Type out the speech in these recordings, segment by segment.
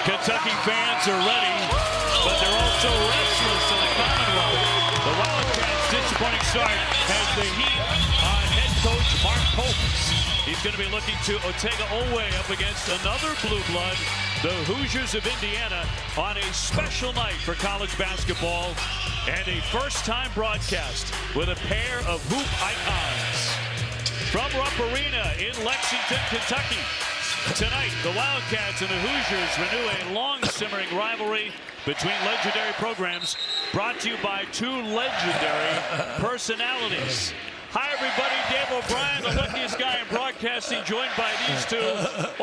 Kentucky fans are ready, but they're also restless in the Commonwealth. The Wildcats' disappointing start has the heat on head coach Mark Popes. He's going to be looking to Oweh up against another blue blood, the Hoosiers of Indiana, on a special night for college basketball and a first-time broadcast with a pair of hoop icons. From Rupp Arena in Lexington, Kentucky, tonight the Wildcats and the Hoosiers renew a long-simmering rivalry between legendary programs, brought to you by two legendary personalities. Hi, everybody. Dave O'Brien, the luckiest guy in broadcasting, joined by these two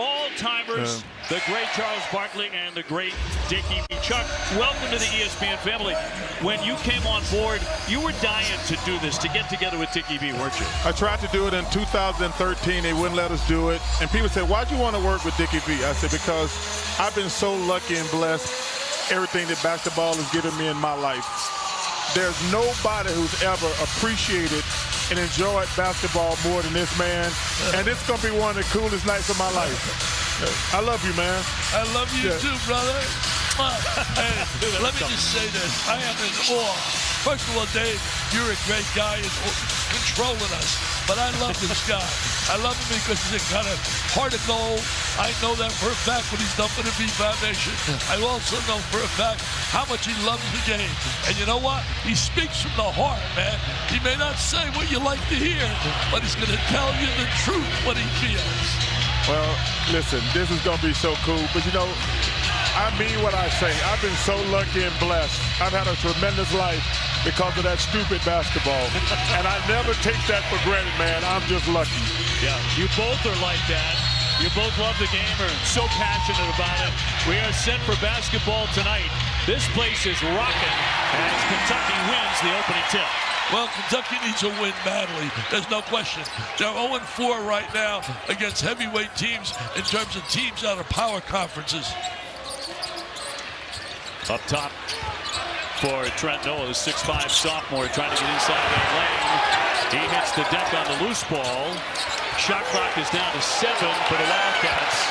all-timers, the great Charles Barkley and the great Dickie B. Chuck. Welcome to the ESPN family. When you came on board, you were dying to do this, to get together with Dickie B, weren't you? I tried to do it in 2013. They wouldn't let us do it. And people said, why'd you want to work with Dickie B? I said, because I've been so lucky and blessed everything that basketball has given me in my life. There's nobody who's ever appreciated and enjoyed basketball more than this man. And this is going to be one of the coolest nights of my life. I love you, man. I love you too, brother. Hey, let me just say this. I am in awe. First of all, Dave, you're a great guy in controlling us. But I love this guy. I love him because he's a kind of heart of gold. I know that for a fact when he's done for the B Foundation. I also know for a fact how much he loves the game. And you know what? He speaks from the heart, man. He may not say what you like to hear, but he's going to tell you the truth, what he feels. Well, listen, this is going to be so cool. But, you know, I mean what I say. I've been so lucky and blessed. I've had a tremendous life because of that stupid basketball. And I never take that for granted, man. I'm just lucky. Yeah, you both are like that. You both love the game, are so passionate about it. We are set for basketball tonight. This place is rocking as Kentucky wins the opening tip. Well, Kentucky needs a win badly. There's no question. They're 0-4 right now against heavyweight teams in terms of teams out of power conferences. Up top for Trent Noah, the 6'5" sophomore, trying to get inside that lane. He hits the deck on the loose ball. Shot clock is down to 7 for the Wildcats.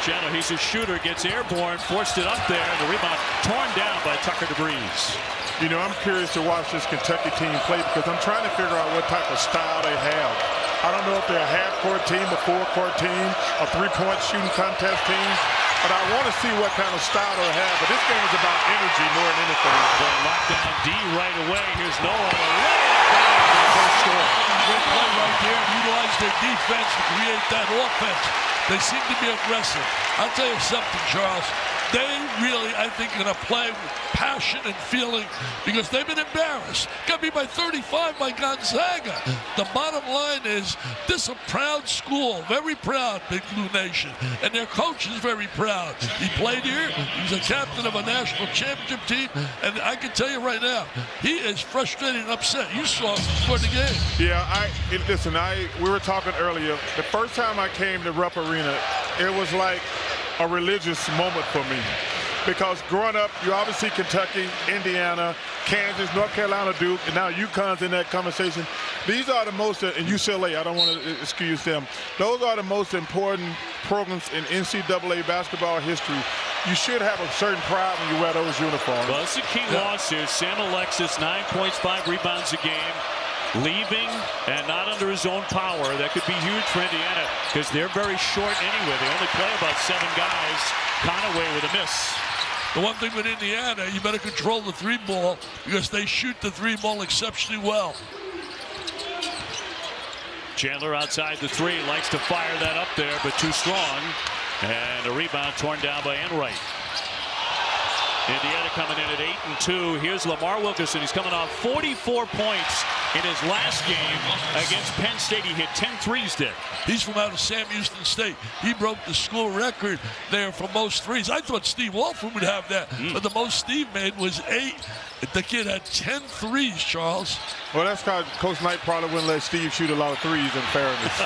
Chandler, he's a shooter, gets airborne, forced it up there, and the rebound torn down by Tucker DeBreeze. You know, I'm curious to watch this Kentucky team play because I'm trying to figure out what type of style they have. I don't know if they're a half-court team, a full-court team, a three-point shooting contest team. But I want to see what kind of style they have. But this game is about energy more than anything. They lock down D right away. Here's Noah on the left. First score. Great play right there. Utilize their defense to create that offense. They seem to be aggressive. I'll tell you something, Charles. They really, I think, are going to play with passion and feeling because they've been embarrassed. Got beat by 35 by Gonzaga. The bottom line is this is a proud school, very proud, Big Blue Nation. And their coach is very proud. He played here. He was a captain of a national championship team. And I can tell you right now, he is frustrated and upset. You saw him before the game. Yeah, listen, we were talking earlier. The first time I came to Rupp Arena, it was like a religious moment for me. Because growing up, you obviously see Kentucky, Indiana, Kansas, North Carolina, Duke, and now UConn's in that conversation. These are the most, and UCLA, I don't want to excuse them. Those are the most important programs in NCAA basketball history. You should have a certain pride when you wear those uniforms. Well, it's a key loss here. Sam Alexis, 9 points, 5 rebounds a game. Leaving and not under his own power. That could be huge for Indiana because they're very short anyway. They only play about 7 guys. Conaway with a miss. The one thing with Indiana, you better control the 3-ball because they shoot the 3-ball exceptionally well. Chandler outside the 3, likes to fire that up there, but too strong. And a rebound torn down by Enright. Indiana coming in at 8-2. Here's Lamar Wilkerson. He's coming off 44 points in his last game against Penn State. He hit 10 threes there. He's from out of Sam Houston State. He broke the school record there for most threes. I thought Steve Walford would have that, but the most Steve made was 8. The kid had 10 threes, Charles. Well, that's because Coach Knight probably wouldn't let Steve shoot a lot of threes, in fairness.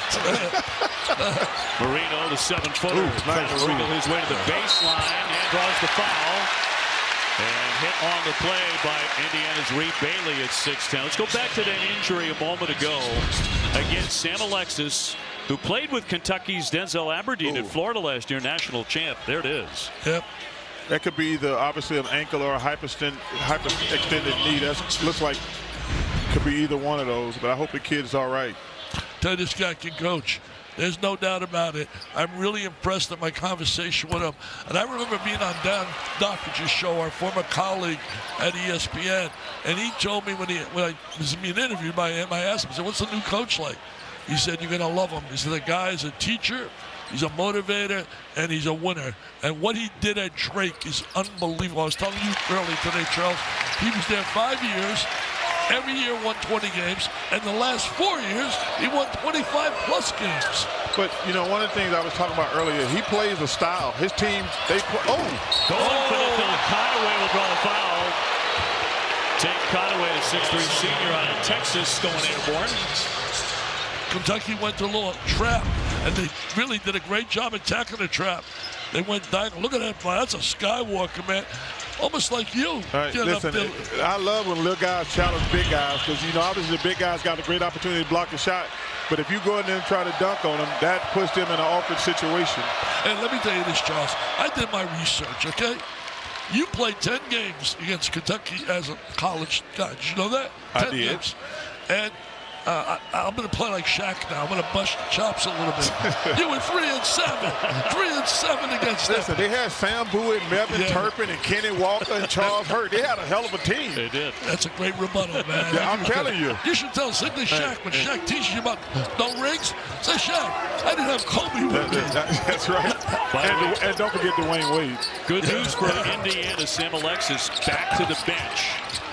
Moreno, the 7-footer, trying to wriggle his way to the baseline and draws the foul. And hit on the play by Indiana's Reed Bailey at 6'10". Let's go back to that injury a moment ago against Sam Alexis. who played with Kentucky's Denzel Aberdeen at Florida last year, national champ. There it is. Yep. That could be either obviously an ankle or a hyperextended knee. That looks like could be either one of those, but I hope the kid's all right. Tell you, this guy can coach. There's no doubt about it. I'm really impressed at my conversation with him. And I remember being on Dan Dockery's show, our former colleague at ESPN, and he told me when I was being interviewed by him, I asked him, I said, what's the new coach like? He said, you're going to love him. He said, the guy is a teacher, he's a motivator, and he's a winner. And what he did at Drake is unbelievable. I was telling you earlier today, Charles, he was there 5 years. Every year won 20 games, and the last 4 years, he won 25-plus games. But, you know, one of the things I was talking about earlier, he plays a style. His team, they play. Going for the Conaway will draw the foul. Take Conaway, a 6'3 senior out of Texas, going airborne. Kentucky went to a little trap, and they really did a great job attacking the trap. They went diagonal. Look at that play. That's a skywalker, man. Almost like you. All right, listen, I love when little guys challenge big guys because, you know, obviously the big guys got a great opportunity to block a shot. But if you go in there and try to dunk on them, that puts them in an awkward situation. And let me tell you this, Charles. I did my research, okay? You played 10 games against Kentucky as a college guy. Did you know that? I 10 did. games. And I'm going to play like Shaq now. I'm going to bust your chops a little bit. You were 3-7. 3-7 against them. Listen, they had Sam Bowie, Melvin Turpin, and Kenny Walker, and Charles Hurt. They had a hell of a team. They did. That's a great rebuttal, man. Yeah, I'm telling you. You should tell Sidney Shaq when Shaq teaches you about no rings. Say, Shaq, I didn't have Kobe with me. That's right. And don't forget Dwayne Wade. Good news for Indiana. Sam Alexis back to the bench.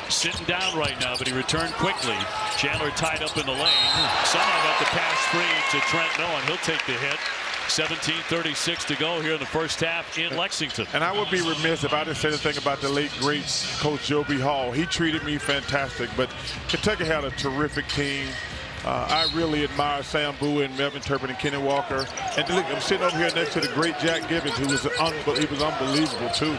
Sitting down right now, but he returned quickly. Chandler tied up in the lane. Somehow got the pass free to Trent Noah. He'll take the hit. 17:36 to go here in the first half in Lexington. And I would be remiss if I didn't say anything about the late, great Coach Joe B. Hall. He treated me fantastic, but Kentucky had a terrific team. I really admire Sam Bowie and Melvin Turpin and Kenny Walker. And look, I'm sitting over here next to the great Jack Gibbons, who was unbelievable, too.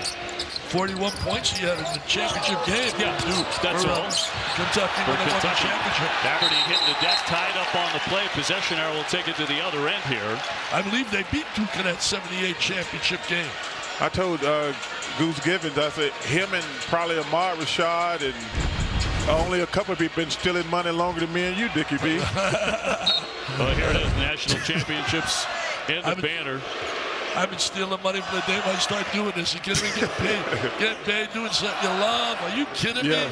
41 points he had in the championship game. Yeah, that's all. Kentucky won the championship. Aberdeen hitting the deck, tied up on the play. Possession arrow will take it to the other end here. I believe they beat Duke in that 78 championship game. I told Goose Givens, I said, him and probably Ahmad Rashad and only a couple of people been stealing money longer than me and you, Dickie B. Well, here it is, national championships in the banner. I've been stealing money from the day when I start doing this. You kidding me? Get paid doing something you love. Are you kidding me?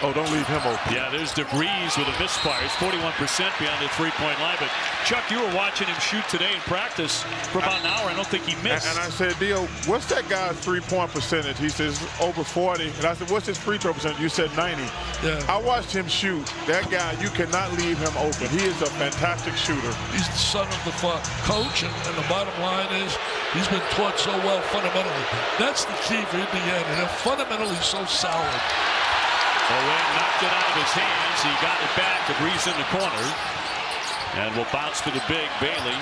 Oh, don't leave him open. Yeah, there's DeVries with a misfire. He's 41% beyond the three-point line. But, Chuck, you were watching him shoot today in practice for about an hour. I don't think he missed. And I said, Dio, what's that guy's three-point percentage? He says, over 40. And I said, what's his free throw percentage? You said 90. Yeah. I watched him shoot. That guy, you cannot leave him open. He is a fantastic shooter. He's the son of the coach, and the bottom line is he's been taught so well fundamentally. That's the key for Indiana. They're fundamentally so solid. Oweh knocked it out of his hands. He got it back. DeVries in the corner. And will bounce to the big Bailey.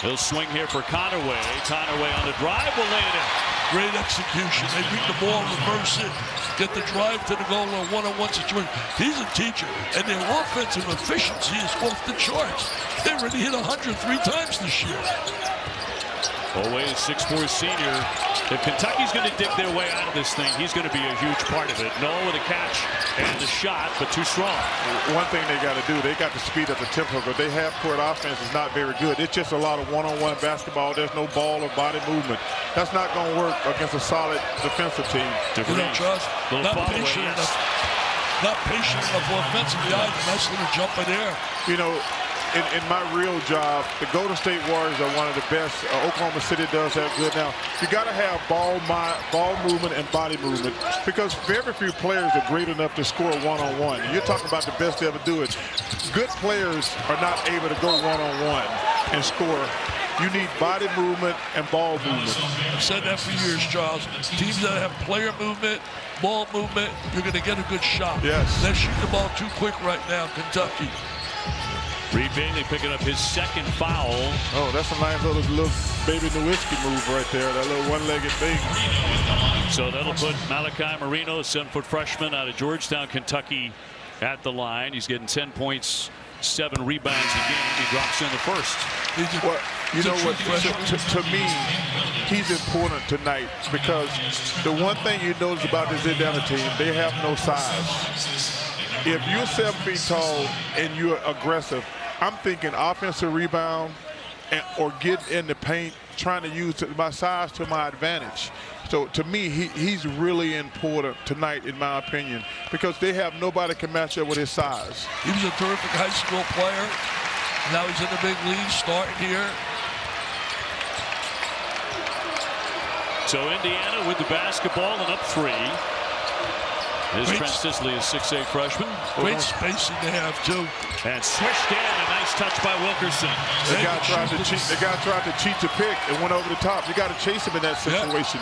He'll swing here for Conaway. Conaway on the drive will lay it in. Great execution. They beat the ball, reverse it, get the drive to the goal in a one-on-one situation. He's a teacher, and their offensive efficiency is off the charts. They already hit 103 times this year. Oweh is 6'4" senior. If Kentucky's going to dig their way out of this thing, he's going to be a huge part of it. Noah with a catch and the shot, but too strong. One thing they got to do, they got to speed up the tempo, but they half-court offense is not very good. It's just a lot of one-on-one basketball. There's no ball or body movement. That's not going to work against a solid defensive team. You know, Charles, not patient enough. Not patient enough offensively. Nice little jump in there. You know, in my real job, the Golden State Warriors are one of the best. Oklahoma City does that good. Now, you got to have ball movement and body movement because very few players are great enough to score one-on-one. You're talking about the best to ever do it. Good players are not able to go one-on-one and score. You need body movement and ball movement. I've said that for years, Charles. Teams that have player movement, ball movement, you're going to get a good shot. Yes. They're shooting the ball too quick right now, Kentucky. Reed Bailey picking up his second foul. Oh, that's a nice little baby Nowinski move right there, that little one-legged thing. So that'll put Malachi Moreno, a 7-foot freshman out of Georgetown, Kentucky, at the line. He's getting 10 points 7 rebounds a game. He drops in the first. Well, you know what? To me, he's important tonight because the one thing you notice about this Indiana team, they have no size. If you're 7 feet tall and you're aggressive, I'm thinking offensive rebound or get in the paint, trying to use my size to my advantage. So to me, he's really important tonight, in my opinion, because they have nobody can match up with his size. He was a terrific high school player. Now he's in the big league, starting here. So Indiana with the basketball and up 3. Here's Trent Sisley, a 6'8" freshman. Great spacing they have, too. And swished in, a nice touch by Wilkerson. The guy tried to cheat the pick and went over the top. You got to chase him in that situation.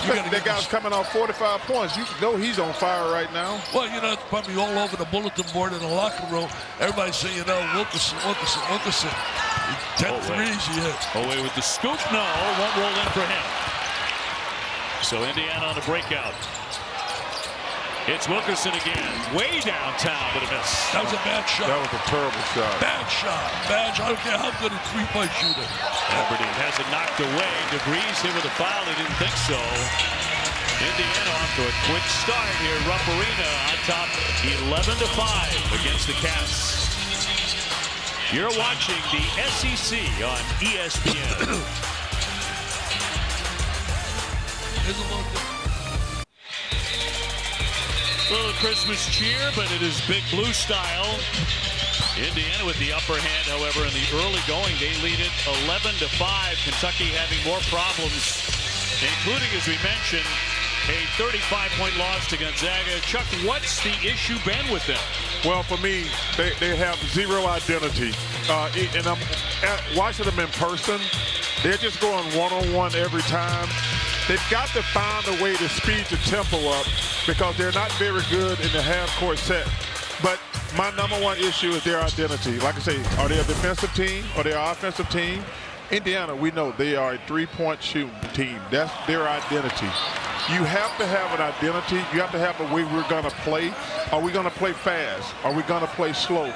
Yep. That guy's coming off 45 points. You know he's on fire right now. Well, you know, it's probably all over the bulletin board in the locker room. Everybody's saying, you know, Wilkerson. 10 threes he hit. Oweh with the scoop. No, won't roll in for him. So Indiana on the breakout. It's Wilkerson again, way downtown, but a miss. That was a bad shot. That was a terrible shot. Bad shot. Bad shot. I don't care how good a three-point shooter. Aberdeen has it knocked away. DeVries hit with a foul. He didn't think so. Indiana off to a quick start here. Rupp Arena on top, 11-5 against the Cats. You're watching the SEC on ESPN. There's a little different. A little Christmas cheer, but it is Big Blue style. Indiana with the upper hand, however, in the early going, they lead it 11-5. Kentucky having more problems, including, as we mentioned, a 35-point loss to Gonzaga. Chuck, what's the issue been with them? Well, for me, they have zero identity. And I'm watching them in person. They're just going one-on-one every time. They've got to find a way to speed the tempo up because they're not very good in the half-court set. But my number one issue is their identity. Like I say, are they a defensive team or they are an offensive team? Indiana, we know they are a three-point shooting team. That's their identity. You have to have an identity. You have to have a way we're going to play. Are we going to play fast? Are we going to play slow?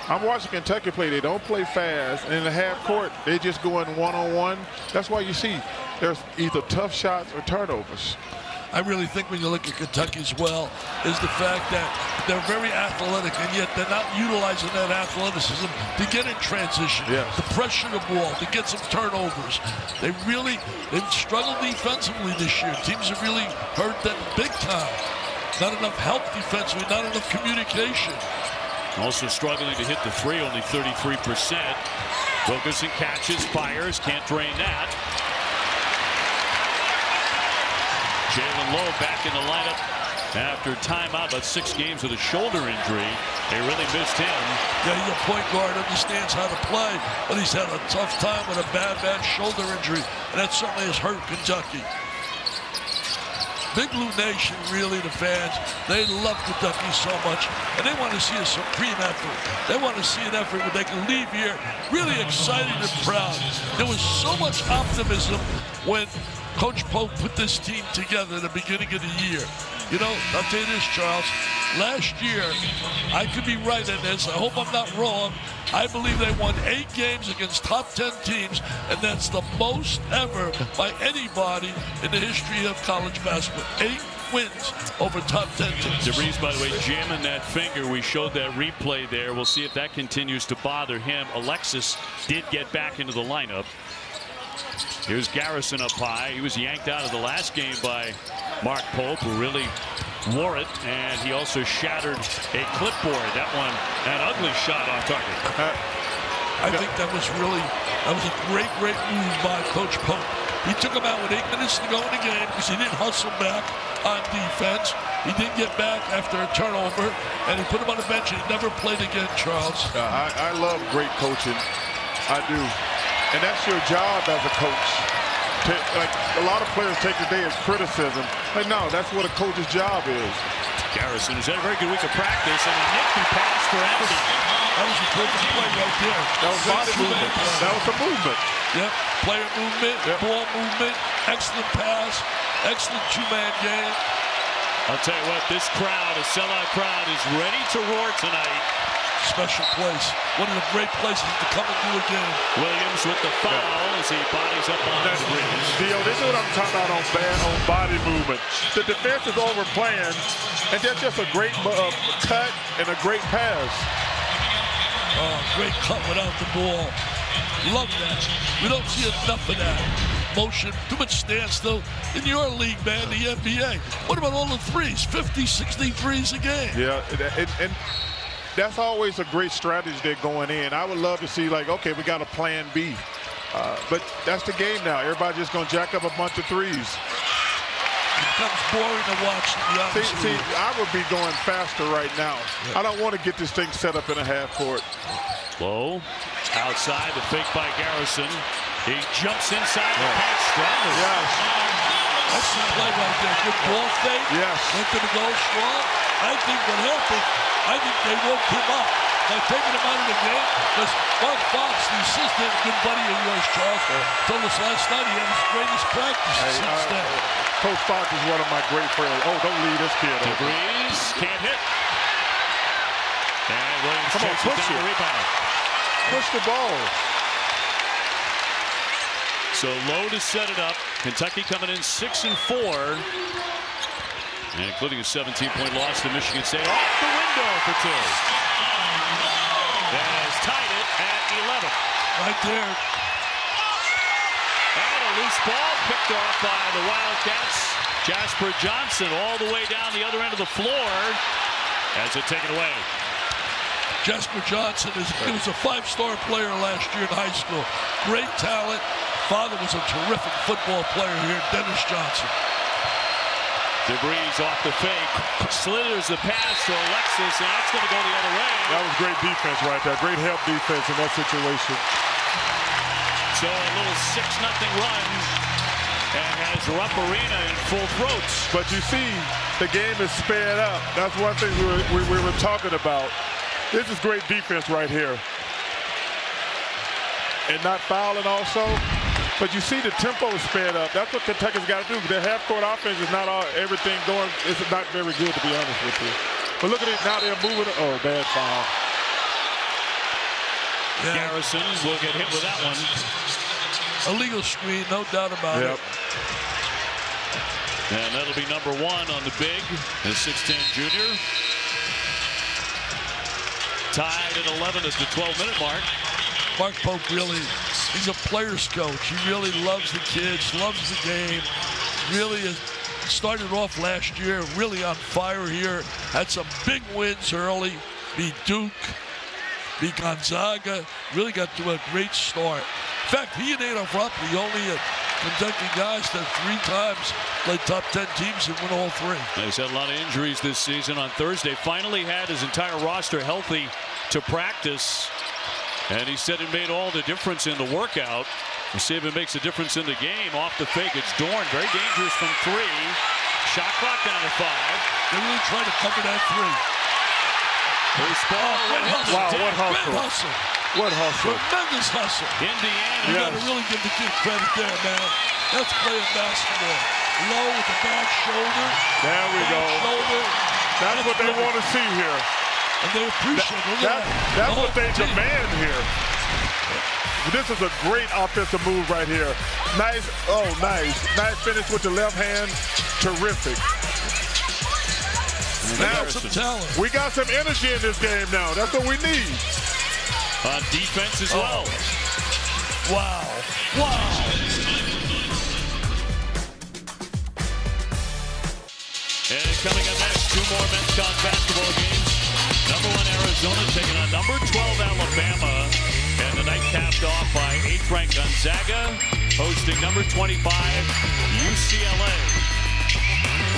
I'm watching Kentucky play. They don't play fast. And in the half court, they just go in one-on-one. That's why you see there's either tough shots or turnovers. I really think when you look at Kentucky as well is the fact that they're very athletic, and yet they're not utilizing that athleticism to get in transition, to pressure the ball, to get some turnovers. They've struggled defensively this year. Teams have really hurt them big time. Not enough help defensively, not enough communication. Also struggling to hit the three, only 33%. Wilkerson catches, fires, can't drain that. Jalen Lowe back in the lineup after timeout, about 6 games with a shoulder injury. They really missed him. Yeah, he's a point guard, understands how to play, but he's had a tough time with a bad shoulder injury, and that certainly has hurt Kentucky. Big Blue Nation, really, the fans, they love Kentucky so much, and they want to see a supreme effort. They want to see an effort where they can leave here really excited and proud. There was so much optimism when Coach Pope put this team together at the beginning of the year. You know, I'll tell you this, Charles. Last year, I could be right in this. I hope I'm not wrong. I believe they won 8 games against top 10 teams, and that's the most ever by anybody in the history of college basketball. 8 wins over top 10 teams. DeVries, by the way, jamming that finger. We showed that replay there. We'll see if that continues to bother him. Alexis did get back into the lineup. Here's Garrison up high. He was yanked out of the last game by Mark Pope, who really wore it, and he also shattered a clipboard. That one, an ugly shot off target. I think that was a great move by Coach Pope. He took him out with 8 minutes to go in the game because he didn't hustle back on defense. He didn't get back after a turnover, and he put him on the bench and he never played again, Charles. I love great coaching. I do. And that's your job as a coach. Like a lot of players take today as criticism. Like, no, that's what a coach's job is. Garrison has had a very good week of practice, and a nifty pass for Aberdeen. That was a perfect play right there. That was body movement. That was a movement. Yep, player movement, ball movement, excellent pass, excellent 2-man game. I'll tell you what, this crowd, a sellout crowd, is ready to roar tonight. special place. One of the great places to come and do a game. Williams with the foul as he bodies up on the Breeze. Dio, this is what I'm talking about on body movement. The defense is overplaying, and that's just a great cut and a great pass. Oh, great cut without the ball. Love that. We don't see enough of that. Motion, too much standstill. In your league, man, the NBA. What about all the threes? 50, 60 threes a game. Yeah, and that's always a great strategy they're going in. I would love to see, like, okay, we got a plan B. But that's the game now. Everybody's just going to jack up a bunch of threes. It becomes boring to watch, to be honest. See, I would be going faster right now. Yeah. I don't want to get this thing set up in a half court. Lowe outside, the fake by Garrison. He jumps inside the pass strongly. Yes. That's the play right there. Good ball fake. Yes. Went to the goal strong. I think what happened, I think they woke him up by taking him out of the game. Because Mark Fox, the assistant, good buddy of yours, Charles, told us last night he had his greatest practice since then. Coach Fox is one of my great friends. Oh, don't leave this kid. Breeze can't hit. And Williams push down the rebound. Push the ball. So Lowe to set it up. Kentucky coming in 6-4. And including a 17-point loss to Michigan State. Off the window for two. That has tied it at 11. Right there. And a loose ball picked off by the Wildcats. Jasper Johnson all the way down the other end of the floor. Has it taken away. Jasper Johnson he was a five-star player last year in high school. Great talent. Father was a terrific football player here, Dennis Johnson. DeBreeze off the fake. Slithers the pass to Alexis, and that's going to go the other way. That was great defense right there. Great help defense in that situation. So a little 6-0 run and has Rupp Arena in full throats. But you see, the game is sped up. That's one thing we were talking about. This is great defense right here. And not fouling also. But you see the tempo is sped up. That's what Kentucky's got to do. Their half-court offense is not everything going. It's not very good, to be honest with you. But look at it now. They're moving. Oh, bad foul. Yeah. Garrison will get hit with that one. Illegal screen, no doubt about it. And that'll be number 1 on the big, the 6'10 junior. Tied at 11 at the 12-minute mark. Mark Pope really, he's a player's coach. He really loves the kids, loves the game. Really has started off last year really on fire here. Had some big wins early. Beat Duke, beat Gonzaga. Really got to a great start. In fact, he and Adolph Rupp, the only Kentucky guys that 3 times played top 10 teams and win all 3. He's had a lot of injuries this season. On Thursday, finally had his entire roster healthy to practice. And he said it made all the difference in the workout. We'll see if it makes a difference in the game. Off the fake, it's Dorn. Very dangerous from 3. Shot clock down to 5. They're really trying to cover that 3. Loose ball. Wow, what hustle. Great hustle. What hustle. Tremendous hustle. Indiana. You got to really give the kid credit there, man. That's playing basketball. Lowe with the back shoulder. There we go. Shoulder. That's what they want to see here. And they appreciate it. That's what they demand here. This is a great offensive move right here. Nice, nice finish with the left hand. Terrific. Now, some talent. We got some energy in this game now. That's what we need. On defense as well. Wow. Wow. And coming up next, 2 more men's college basketball games. Number 1 Arizona taking on number 12 Alabama. And the night capped off by 8th ranked Gonzaga hosting number 25 UCLA.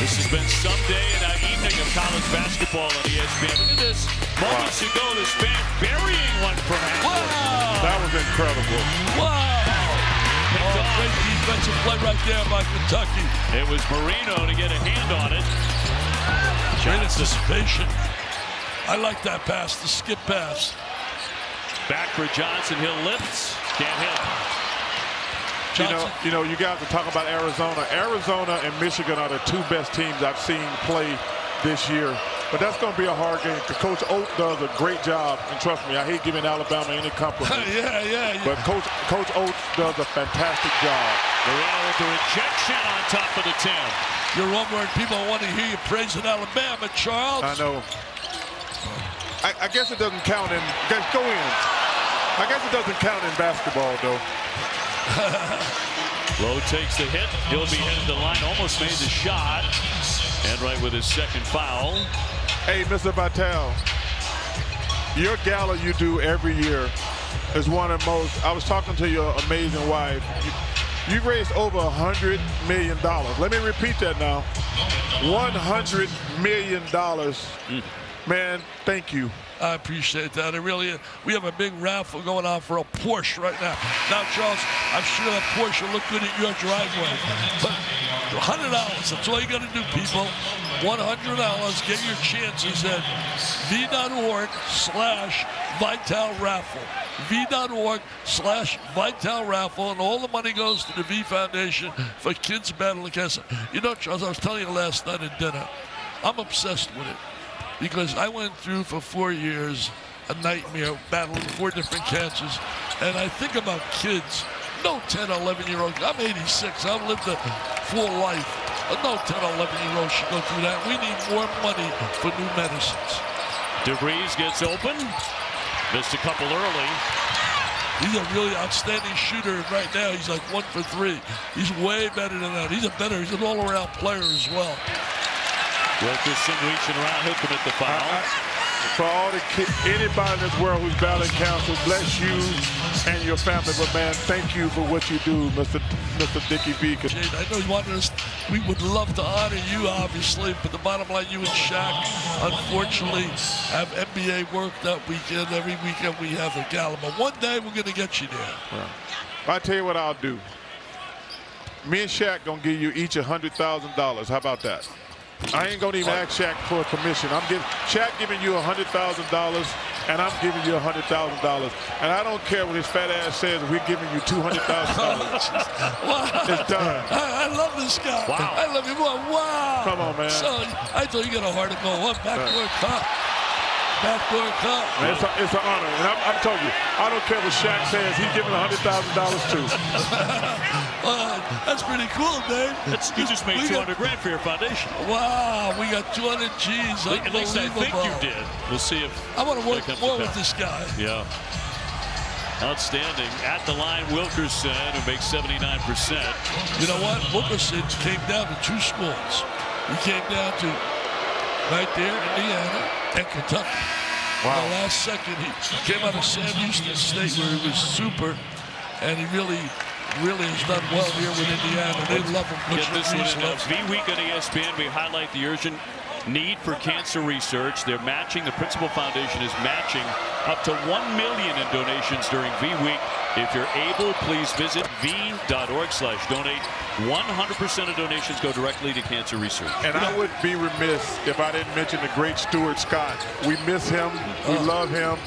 This has been some day and an evening of college basketball on ESPN. Look at this. Moments ago, this fan burying one from half. Wow. That was incredible. Wow. Oh, great defensive play right there by Kentucky. It was Moreno to get a hand on it. Great anticipation. I like that pass, the skip pass. Back for Johnson. Hill lifts. Can't hit. You know, you guys are talking about Arizona. Arizona and Michigan are the 2 best teams I've seen play this year. But that's going to be a hard game because Coach Oates does a great job. And trust me, I hate giving Alabama any compliment. Yeah. But Coach Oates does a fantastic job. Moreno with the rejection on top of the 10. You're over and people want to hear you praising Alabama, Charles. I know. I guess it doesn't count in. Go in. I guess it doesn't count in basketball, though. Lowe takes the hit. He'll be headed to the line. Almost made the shot. And right with his second foul. Hey, Mr. Vitale, your gala you do every year is one of the most. I was talking to your amazing wife. You've raised over $100 million. Let me repeat that now. $100 million. Man, thank you. I appreciate that. We have a big raffle going on for a Porsche right now. Now, Charles, I'm sure that Porsche will look good at your driveway. But $100, that's all you got to do, people. $100, get your chances at v.org/Vital Raffle. v.org/Vital Raffle, and all the money goes to the V Foundation for kids battling cancer. You know, Charles, I was telling you last night at dinner, I'm obsessed with it. Because I went through for 4 years a nightmare battling 4 different cancers. And I think about kids. No 10 or 11-year-old. I'm 86. I've lived a full life. But no 10 or 11-year-old should go through that. We need more money for new medicines. DeVries gets open. Missed a couple early. He's a really outstanding shooter right now. He's like 1 for 3. He's way better than that. He's an all-around player as well. Wilkerson reaching around. He'll commit the foul. For all the kids, anybody in this world who's battling cancer, bless you and your family. But man, thank you for what you do, Mr. Dickie V. I know you wanted us. We would love to honor you, obviously, but the bottom line, you and Shaq, unfortunately, have NBA work that weekend. Every weekend we have a gala. But one day we're going to get you there. Well, I'll tell you what I'll do. Me and Shaq gonna give you each $100,000. How about that? I ain't gonna even ask Shaq for a commission. Shaq giving you $100,000, and I'm giving you $100,000. And I don't care what his fat ass says. We're giving you $200,000. It's done. I love this guy. Wow. I love him. Wow. Come on, man. So I thought you got a heart to go. What backdoor cut? Backdoor cut. Man, it's an honor. And I'm telling you, I don't care what Shaq says. He's giving $100,000 too. That's pretty cool, Dave. You just made $200 grand for your foundation. Wow, we got 200 G's. At least I think you did. We'll see if I want to work more with this guy. Yeah. Outstanding. At the line, Wilkerson, who makes 79%. You know what? Wilkerson came down to 2 schools. He came down to right there, Indiana, and Kentucky. Wow. In the last second, he came out of Sam Houston State where he was super, and he really has done well here with Indiana. They love him. Get this one in V-Week on ESPN. We highlight the urgent need for cancer research. They're matching. The Principal Foundation is matching up to $1 million in donations during V-Week. If you're able, please visit v.org/donate. 100% of donations go directly to cancer research. And I would be remiss if I didn't mention the great Stuart Scott. We miss him. We love him.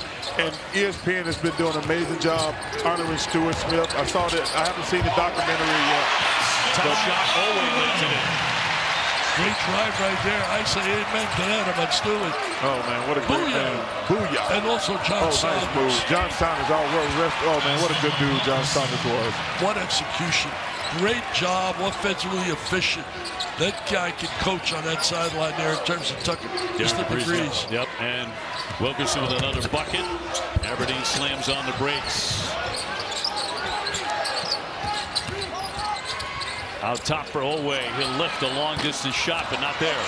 And ESPN has been doing an amazing job honoring Stuart Smith. I saw that. I haven't seen the documentary yet. Tough shot. Oweh lays it in. Great drive right there. I say amen to that about Stewart. Oh, man, what a great man. Booyah. And also John Saunders. Nice move. John Saunders all rest. Oh, man, what a good dude John Saunders was. What execution. Great job, offensively efficient. That guy can coach on that sideline there in terms of tucking. Just the degrees. Yep, and Wilkerson with another bucket. Aberdeen slams on the brakes. Out top for Oweh. He'll lift a long-distance shot, but not there.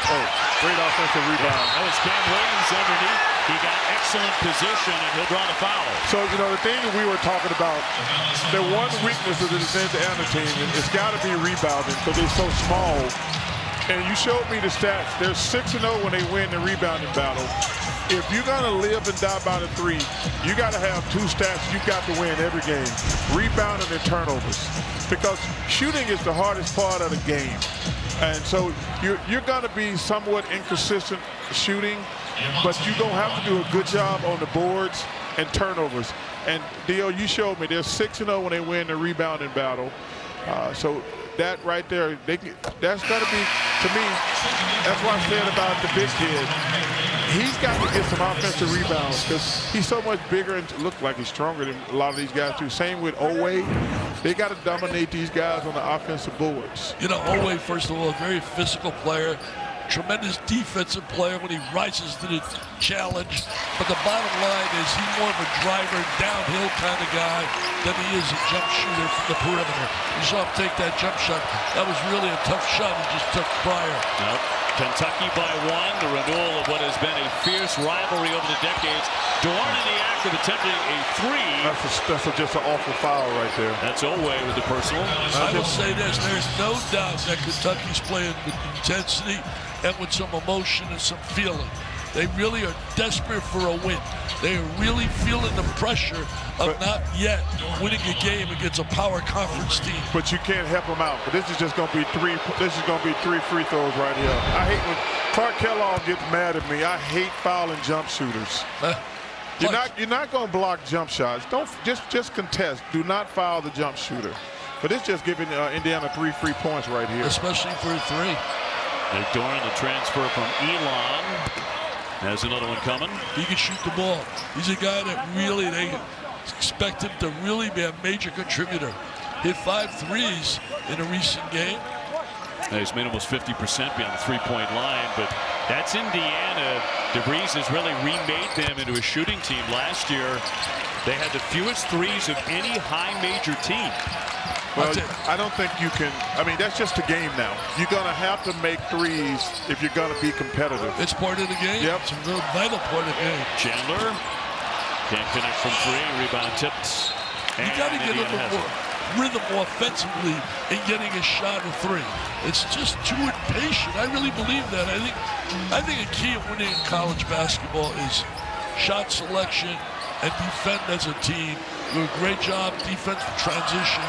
Oh, great offensive rebound. That was Cam Williams underneath. He got excellent position, and he'll draw the foul. So, you know, the thing that we were talking about, the one weakness of the defensive end team, it's got to be rebounding because they're so small. And you showed me the stats. They're 6-0 when they win the rebounding battle. If you're going to live and die by the 3, you got to have 2 stats you got to win every game. Rebounding and turnovers. Because shooting is the hardest part of the game. And so you're going to be somewhat inconsistent shooting, but you're going to have to do a good job on the boards and turnovers. And, Dio, you showed me they're 6-0 when they win the rebounding battle. So that right there, that's got to be, to me, that's what I said about the big kid. He's got to get some offensive rebounds because he's so much bigger and look like he's stronger than a lot of these guys too. Same with Oweh. They got to dominate these guys on the offensive boards. You know, Oweh, first of all, a very physical player. Tremendous defensive player when he rises to the challenge. But the bottom line is he's more of a driver, downhill kind of guy than he is a jump shooter from the perimeter. You saw him take that jump shot. That was really a tough shot he just took prior. Nope. Kentucky by 1, the renewal of what has been a fierce rivalry over the decades. Dorn in the act of attempting a 3. That's just an awful foul right there. That's Oweh with the personal. I will say this, there's no doubt that Kentucky's playing with intensity and with some emotion and some feeling. They really are desperate for a win. They are really feeling the pressure of not yet winning a game against a power conference team. But you can't help them out. But this is just going to be 3. This is going to be 3 free throws right here. I hate when Clark Kellogg gets mad at me. I hate fouling jump shooters. You're not going to block jump shots. Don't just contest. Do not foul the jump shooter. But it's just giving Indiana 3 free points right here. Especially for a 3. Nick Dorn, the transfer from Elon, has another one coming. He can shoot the ball. He's a guy that really, they expect him to really be a major contributor. Hit 5 threes in a recent game. He's made almost 50% beyond the three-point line, but that's Indiana. DeVries has really remade them into a shooting team. Last year, they had the fewest threes of any high major team. Well, I don't think you can. I mean, that's just a game now. You're going to have to make threes if you're going to be competitive. It's part of the game. Yep. It's a real vital part of the game. Chandler can't finish from 3. Rebound tipped. You got to get a little more rhythm offensively in getting a shot or 3. It's just too impatient. I really believe that. I think a key of winning in college basketball is shot selection and defend as a team. Do a great job defensive transition.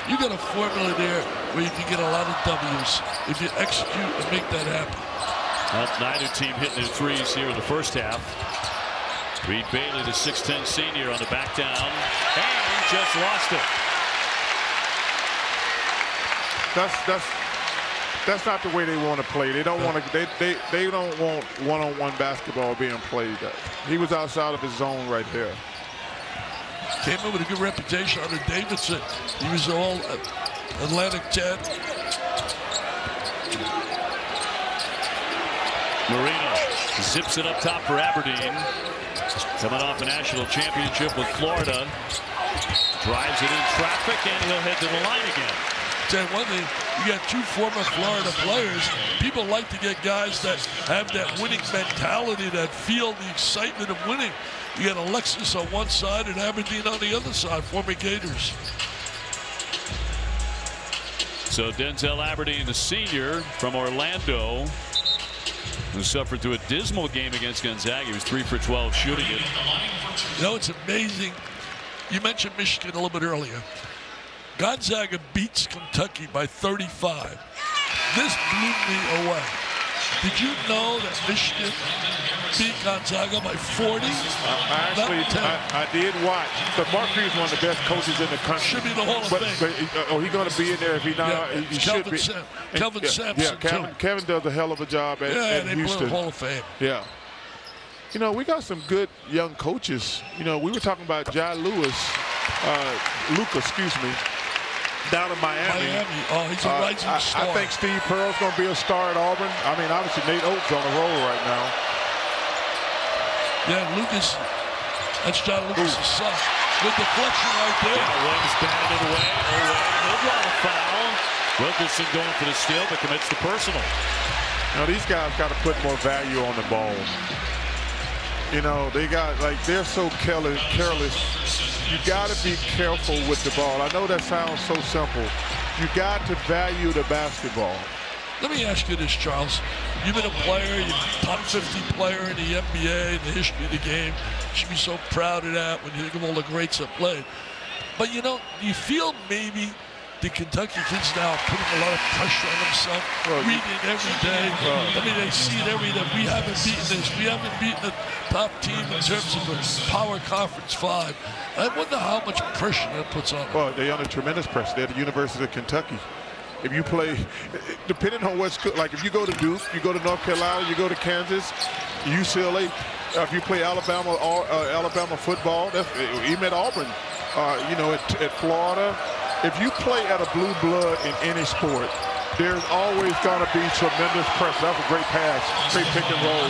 You got a formula there where you can get a lot of W's if you execute and make that happen. Well, neither team hitting their threes here in the first half. Reed Bailey, the 6'10 senior, on the back down, and he just lost it. That's not the way they want to play. They don't want to. They don't want one-on-one basketball being played. He was outside of his zone right there. Came in with a good reputation under Davidson. He was all Atlantic 10. Moreno zips it up top for Aberdeen. Coming off a national championship with Florida. Drives it in traffic, and he'll head to the line again. Tell you one thing, you got 2 former Florida players. People like to get guys that have that winning mentality, that feel the excitement of winning. You got Alexis on one side and Aberdeen on the other side, former Gators. So Denzel Aberdeen, the senior from Orlando, who suffered through a dismal game against Gonzaga. He was 3 for 12 shooting it. You know, it's amazing. You mentioned Michigan a little bit earlier. Gonzaga beats Kentucky by 35. This blew me away. Did you know that Michigan beat Gonzaga by 40? I did watch. But Mark Hughes is one of the best coaches in the country. Should be in the Hall of Fame. But he's going to be in there if he not. Yeah, he should be. Kelvin Sampson. Kevin does a hell of a job at they Houston. blew the Hall of Fame. Yeah. You know, we got some good young coaches. You know, we were talking about Luka, excuse me, down in Miami. Oh, he's a rising star. I think Steve Pearl's going to be a star at Auburn. I mean, obviously Nate Oates on the roll right now. Yeah, Lucas. That's John Lucas' son. Good deflection right there. Yeah, Williams batted it away. No draw a foul. Wilkerson going for the steal, but commits the personal. Now these guys got to put more value on the ball. You know, they're so careless. You got to be careful with the ball. I know that sounds so simple. You got to value the basketball. Let me ask you this, Charles. You've been a player, you're a top 50 player in the NBA, in the history of the game. You should be so proud of that when you think of all the greats that played. But, you know, do you feel maybe the Kentucky kids now are putting a lot of pressure on themselves, reading every day? I mean, they see it every day. We haven't beaten this. We haven't beaten the top team in terms of a power conference 5. I wonder how much pressure that puts on them. Well, they're under tremendous pressure. They're at the University of Kentucky. If you play, depending on what's good, like if you go to Duke, you go to North Carolina, you go to Kansas, UCLA. If you play Alabama or Alabama football, even at Auburn, at Florida. If you play at a blue blood in any sport, there's always going to be tremendous pressure. That's a great pass, great pick and roll.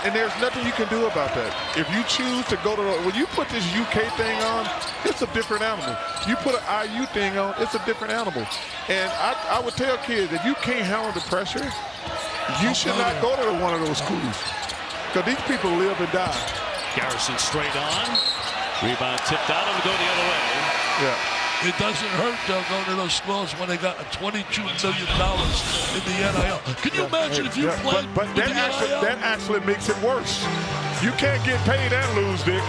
And there's nothing you can do about that. If you choose to go to, when you put this UK thing on, it's a different animal. You put an IU thing on, it's a different animal. And I would tell kids, if you can't handle the pressure, you should not go to one of those schools. Because these people live and die. Garrison straight on. Rebound tipped out. It'll go the other way. Yeah. It doesn't hurt, though, going to those schools when they got $22 million in the NIL. Can you imagine if you played but that actually makes it worse. You can't get paid and lose, Dick.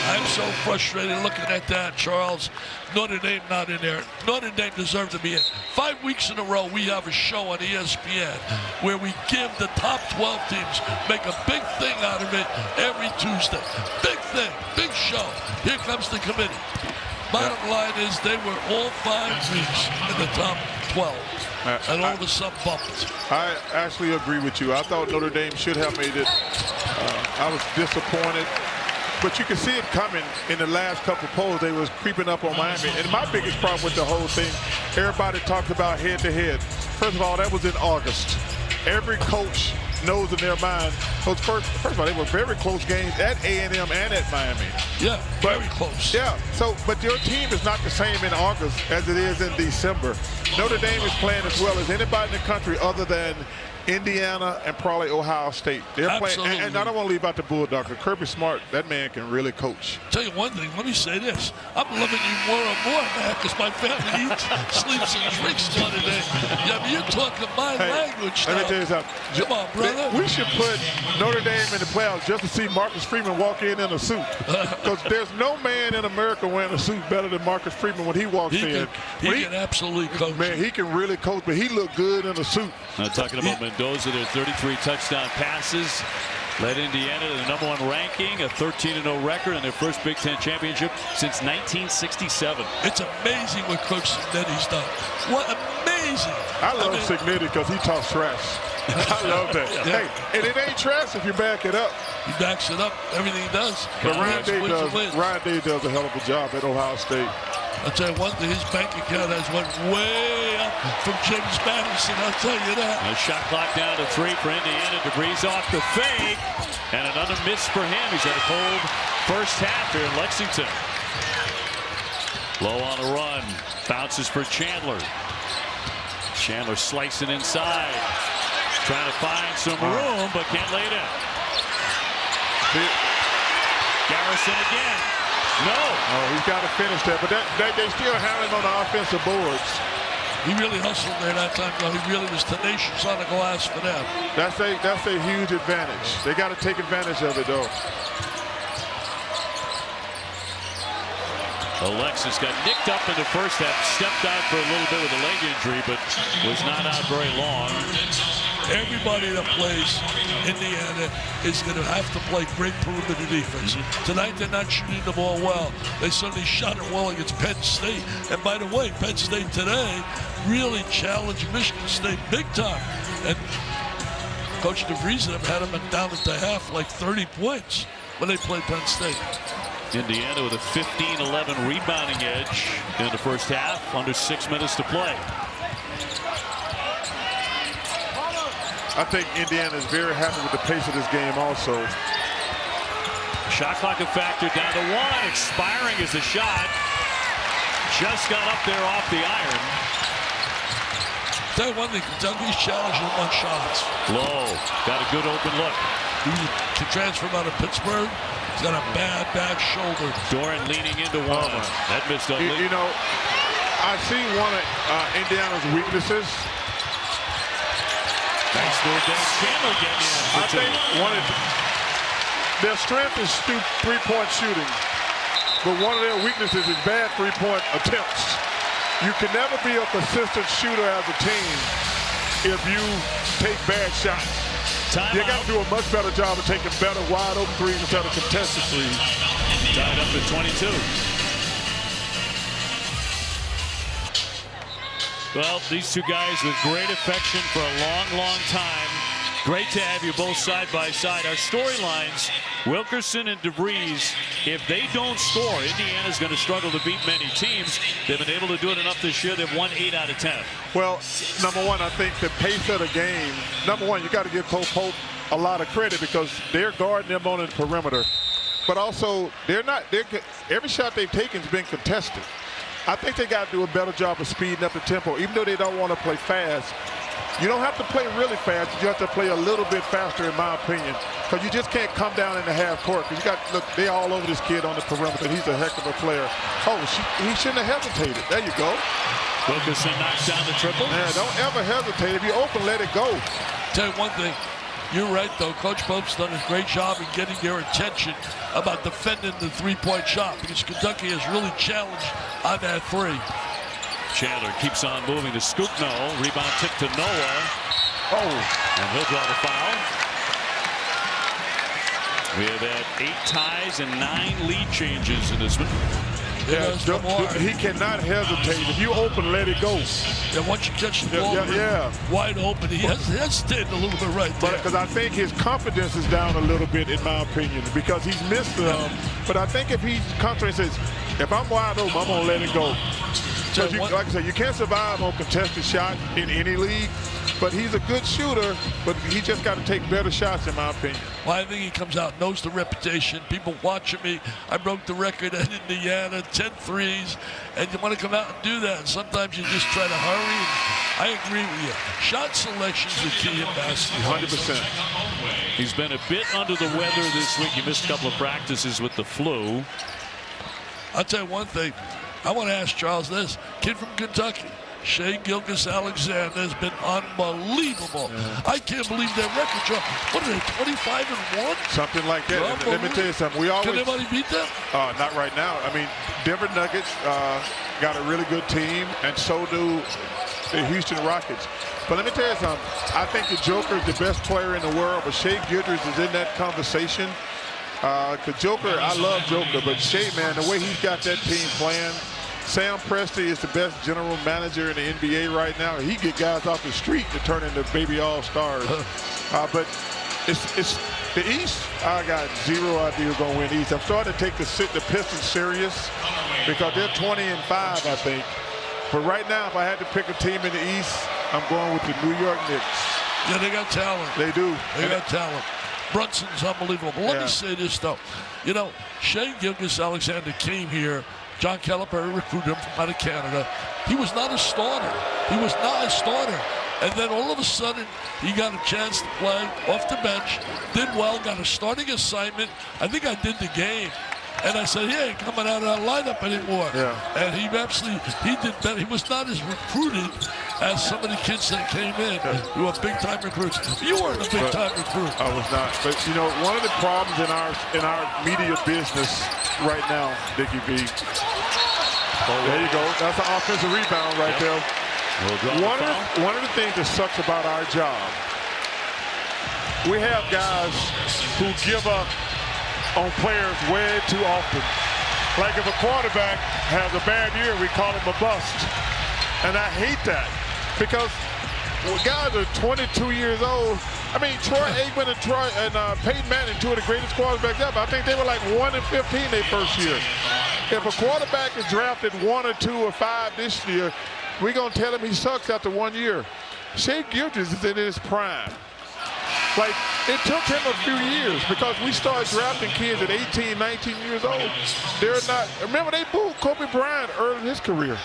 I'm so frustrated looking at that, Charles. Notre Dame not in there. Notre Dame deserved to be in. 5 weeks in a row, we have a show on ESPN where we give the top 12 teams, make a big thing out of it every Tuesday. Big thing, big show. Here comes the committee. Bottom line is they were all 5 weeks in the top 12. And all of a sudden bumped. I actually agree with you. I thought Notre Dame should have made it. I was disappointed. But you can see it coming in the last couple of polls. They was creeping up on Miami. And my biggest problem with the whole thing, everybody talks about head-to-head. First of all, that was in August. Every coach knows in their mind. First of all, they were very close games at A&M and at Miami. Yeah, very close. Yeah, but your team is not the same in August as it is in December. Notre Dame is playing as well as anybody in the country other than Indiana and probably Ohio State. They're playing, and I don't want to leave out the Bulldogs. Kirby Smart, that man can really coach. Tell you one thing, let me say this. I'm loving you more and more, man, because my family eats, sleeps, and drinks Notre Dame. Yeah, I mean, you're talking my language now. Let me tell you something. Come on, brother. We should put Notre Dame in the playoffs just to see Marcus Freeman walk in a suit. Because there's no man in America wearing a suit better than Marcus Freeman when he walks in. He can absolutely coach. Man, he can really coach, but he looked good in a suit. Now, talking about Mendoza, their 33 touchdown passes led Indiana to the #1 ranking, a 13-0 record, and their first Big Ten championship since 1967. It's amazing what Coach Cignetti's done. What amazing! I love Cignetti because he talks trash. I love that. Yeah. Hey, and it ain't trash if you back it up. He backs it up. Everything he does. But Ryan Day does a hell of a job at Ohio State. I'll tell you one thing, his bank account has went way up from James Madison, I'll tell you that. A shot clock down to 3 for Indiana. DeVries off the fake, and another miss for him. He's had a cold first half here in Lexington. Lowe on a run, bounces for Chandler. Chandler slicing inside, trying to find some room, but can't lay it in. Garrison again. No. Oh, he's got to finish that, but they still have him on the offensive boards. He really hustled there that time, though. He really was tenacious on the glass for them. That's a huge advantage. They got to take advantage of it, though. Alexis got nicked up in the first half, stepped out for a little bit with a leg injury, but was not out very long. Everybody that plays Indiana is going to have to play great perimeter defense. Tonight they're not shooting the ball well. They certainly shot it well against Penn State. And by the way, Penn State today really challenged Michigan State big time. And Coach DeVries and them had them down at the half like 30 points when they played Penn State. Indiana with a 15-11 rebounding edge in the first half, under 6 minutes to play. I think Indiana is very happy with the pace of this game also. Shot clock a factor down to 1. Expiring is the shot. Just got up there off the iron. Tell you one thing, Kentucky's challenging him on shots. Lowe got a good open look. To transfer him out of Pittsburgh, he's got a bad shoulder. Doran leaning into one. That missed ugly. You know, I see one of Indiana's weaknesses. Nice move down. Chandler getting in. I think their strength is three-point shooting, but one of their weaknesses is bad three-point attempts. You can never be a consistent shooter as a team if you take bad shots. You got to do a much better job of taking better wide open threes instead of contested threes. Tied up at 22. Well, these two guys with great affection for a long, long time. Great to have you both side by side. Our storylines, Wilkerson and DeVries, if they don't score, Indiana's going to struggle to beat many teams. They've been able to do it enough this year. They've won 8 out of 10. Well, number one, I think the pace of the game, number one, you got to give Coach Pope a lot of credit because they're guarding them on the perimeter. But also, every shot they've taken has been contested. I think they got to do a better job of speeding up the tempo, even though they don't want to play fast. You don't have to play really fast. You have to play a little bit faster, in my opinion, because you just can't come down in the half court. Because you got look, they all over this kid on the perimeter. He's a heck of a player. Oh, he shouldn't have hesitated. There you go. Wilkerson knocks down the triple. Yeah, don't ever hesitate. If you're open, let it go. Tell you one thing. You're right, though. Coach Pope's done a great job in getting their attention about defending the three-point shot because Kentucky has really challenged on that three. Chandler keeps on moving to scoop no. Rebound tip to Noah. Oh, and he'll draw the foul. We have had 8 ties and 9 lead changes in this one. Yeah, he cannot hesitate. If you open, let it go. And once you catch the ball wide open, he hesitated a little bit right there. Because I think his confidence is down a little bit, in my opinion, because he's missed them. But I think if he's confident and says, if I'm wide open, I'm going to let it go. Like I said, you can't survive on contested shot in any league. But he's a good shooter, but he just got to take better shots, in my opinion. Well, I think he comes out, knows the reputation. People watching me. I broke the record at Indiana, 10 threes, and you want to come out and do that. And sometimes you just try to hurry. I agree with you. Shot selection is the key in basketball. 100%. He's been a bit under the weather this week. He missed a couple of practices with the flu. I'll tell you one thing. I want to ask Charles this. Kid from Kentucky. Shea Gilgeous-Alexander has been unbelievable. Yeah. I can't believe their record, Charles. What are they, 25-1? Something like that. Let me tell you something. Can anybody beat them? Not right now. I mean, Denver Nuggets got a really good team, and so do the Houston Rockets. But let me tell you something. I think the Joker is the best player in the world, but Shea Gilgeous is in that conversation. Because Joker, I love Joker, but Shea, man, the way he's got that team playing, Sam Presti is the best general manager in the NBA right now. He get guys off the street to turn into baby all-stars. But it's the East. I got zero idea who's going to win East. I'm starting to take the Pistons serious because they're 20-5, I think. But right now, if I had to pick a team in the East, I'm going with the New York Knicks. Yeah, they got talent. They do. They got talent. Brunson's unbelievable. But let me say this, though. You know, Shea Gilgeous-Alexander came here. John Calipari recruited him from out of Canada. He was not a starter. He was not a starter. And then all of a sudden, he got a chance to play off the bench, did well, got a starting assignment. I think I did the game. And I said, he ain't coming out of that lineup anymore. Yeah. And he did better. He was not as recruited as some of the kids that came in who were big-time recruits. You weren't a big-time recruit. I was not. But, you know, one of the problems in our media business right now, Dickie V. There you go. That's an offensive rebound right there. One of the things that sucks about our job, we have guys who give up on players way too often. Like if a quarterback has a bad year, we call him a bust. And I hate that because guys are 22 years old. I mean, Troy Aikman and Peyton Manning, two of the greatest quarterbacks ever. I think they were like 1-15 their first year. If a quarterback is drafted 1 or 2 or 5 this year, we're going to tell him he sucks after 1 year. Shea Gilgeous is in his prime. Like, it took him a few years because we started drafting kids at 18, 19 years old. They're not, remember they booed Kobe Bryant early in his career.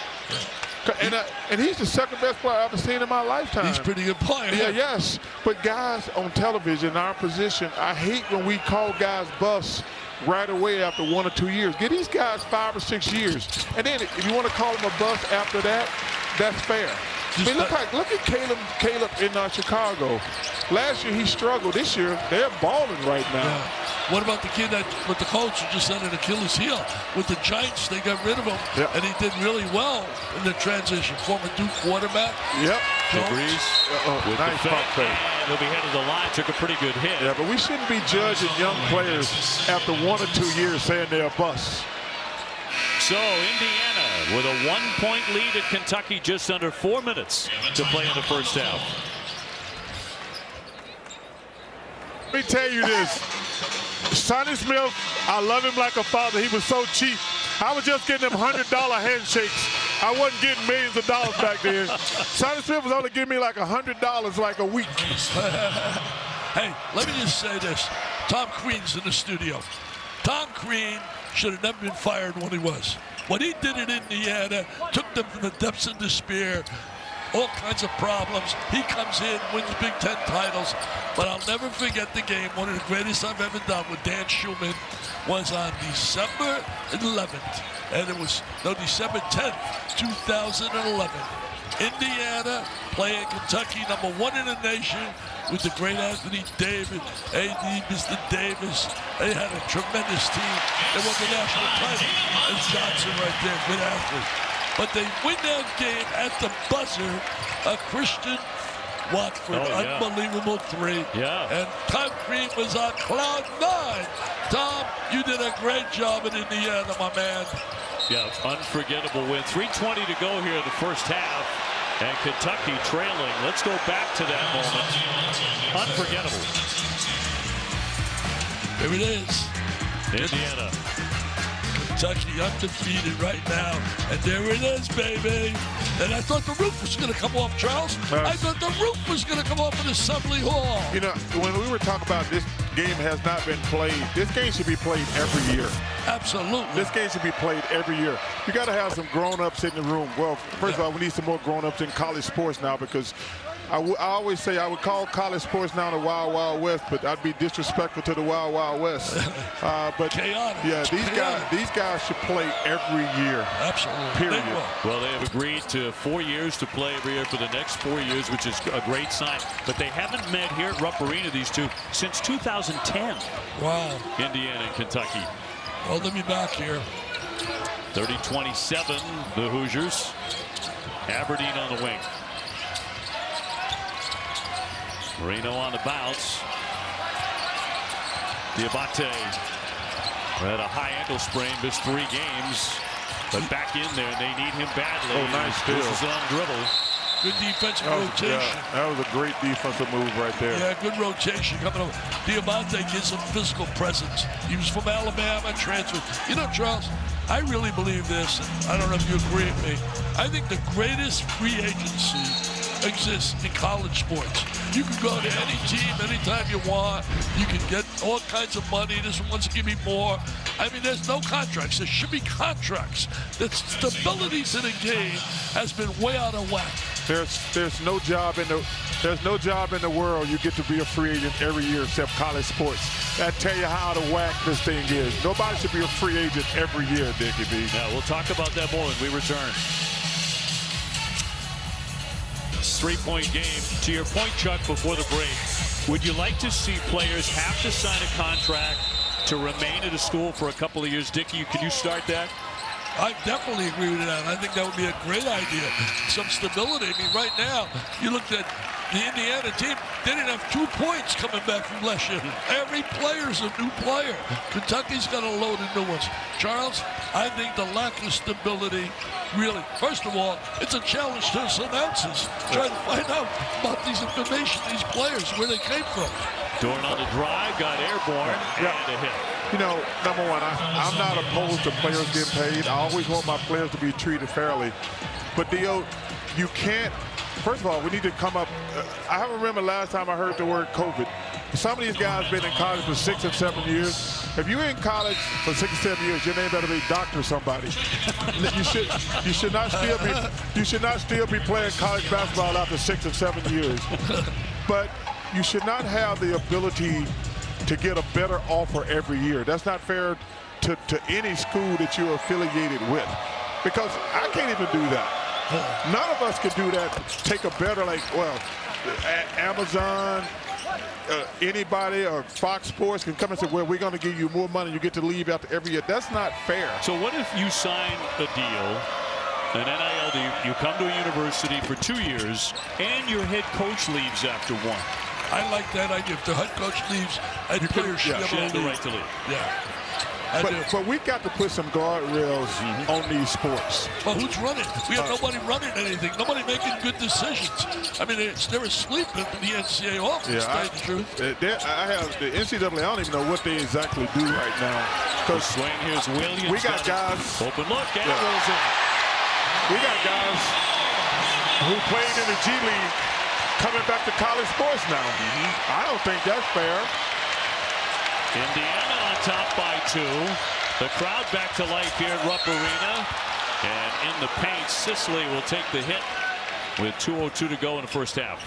And he's the second best player I've ever seen in my lifetime. He's a pretty good player. Yeah, yes. But guys on television, our position, I hate when we call guys busts right away after 1 or 2 years. Give these guys 5 or 6 years. And then if you want to call them a bust after that, that's fair. I mean, look at Caleb in Chicago. Last year he struggled. This year they're balling right now. Yeah. What about the kid with the coach who just had an Achilles heel? With the Giants, they got rid of him, and he did really well in the transition. Former Duke quarterback. Yep. Degrees with nice the pump fake. fake. And he'll be headed to the line. Took a pretty good hit. Yeah, but we shouldn't be judging young players after 1 or 2 years saying they're a bust. So Indiana with a 1-point lead at Kentucky, just under 4 minutes to play in the first half. Let me tell you this. Sonny Smith, I love him like a father. He was so cheap. I was just getting them $100 handshakes. I wasn't getting millions of dollars back then. Sonny Smith was only giving me like $100 like a week. Hey, let me just say this. Tom Crean's in the studio. Tom Crean should have never been fired when he was. What he did in Indiana took them from the depths of despair. All kinds of problems. He comes in, wins Big Ten titles. But I'll never forget the game. One of the greatest I've ever done with Dan Schumann was on December 11th. And it was, no, December 10th, 2011. Indiana playing Kentucky, #1 in the nation, with the great Anthony Davis, AD, Mr. Davis. They had a tremendous team. They won the national title. And Johnson right there, good athlete. But they win that game at the buzzer. A Christian Watford, unbelievable 3. Yeah. And Tom Crean was on cloud 9. Tom, you did a great job in Indiana, my man. Yeah, unforgettable win. 3:20 to go here in the first half. And Kentucky trailing. Let's go back to that moment. Unforgettable. Here it is. Indiana. Kentucky undefeated right now. And there it is, baby. And I thought the roof was going to come off, Charles. I thought the roof was going to come off in Assembly Hall. You know, when we were talking about this game has not been played, this game should be played every year. Absolutely. This game should be played every year. You got to have some grown-ups in the room. Well, first of all, we need some more grown-ups in college sports now, because I always say I would call college sports now the Wild Wild West, but I'd be disrespectful to the Wild Wild West. But chaotic. Yeah, these guys should play every year. Absolutely. Period. Well, they have agreed to 4 years to play every year for the next 4 years, which is a great sign. But they haven't met here at Rupp Arena, these two, since 2010. Wow. Indiana and Kentucky. Well, let me back here. 30-27, the Hoosiers. Aberdeen on the wing. Moreno on the bounce. Dioubate had a high ankle sprain, missed 3 games, but back in there, and they need him badly. Oh, nice steal. This is on dribble. Good defensive rotation. Yeah, that was a great defensive move right there. Yeah, good rotation coming over. Dioubate gives some physical presence. He was from Alabama, transferred. You know, Charles, I really believe this, and I don't know if you agree with me. I think the greatest free agency exists in college sports. You can go to any team anytime you want. You can get all kinds of money. This one wants to give me more. I mean, there's no contracts. There should be contracts. The stability to the game has been way out of whack. There's no job in the world you get to be a free agent every year except college sports. That tell you how out of whack this thing is. Nobody should be a free agent every year, Dickie B. Yeah, we'll talk about that more when we return. 3-point game. To your point, Chuck, before the break, would you like to see players have to sign a contract to remain at a school for a couple of years? Dickie, can you start that? I definitely agree with that. I think that would be a great idea. Some stability. I mean, right now, you looked at the Indiana team, they didn't have 2 points coming back from last year. Every player's a new player. Kentucky's got a load of new ones. Charles, I think the lack of stability, really, first of all, it's a challenge to us announcers trying to find out about these information, these players, where they came from. Dorn on the drive, got airborne, and a hit. You know, number one, I'm not opposed to players getting paid. I always want my players to be treated fairly. But, Dio, you can't, first of all, we need to come up. I remember last time I heard the word COVID. Some of these guys been in college for 6 or 7 years. If you're in college for 6 or 7 years, your name better be Doctor somebody. You should not still be playing college basketball after 6 or 7 years. But you should not have the ability to get a better offer every year. That's not fair to any school that you're affiliated with, because I can't even do that. None of us can do that. Take a better, Amazon, anybody, or Fox Sports can come and say, well, we're going to give you more money. You get to leave after every year. That's not fair. So what if you sign a deal An NIL, you come to a university for 2 years, and your head coach leaves after 1. I like that idea. If the head coach leaves, and players should have the right to leave. Yeah. But we got to put some guardrails on these sports. Well, who's running? We have nobody running anything. Nobody making good decisions. I mean, they're asleep in the NCAA office, to tell you the truth. I have the NCAA. I don't even know what they exactly do right now. Because swing, here's Williams. We got guys. Open look, and rolls in. We got guys who played in the G League coming back to college sports now. I don't think that's fair. Indiana on top by 2. The crowd back to life here at Rupp Arena. And in the paint, Sicily will take the hit with 2:02 to go in the first half.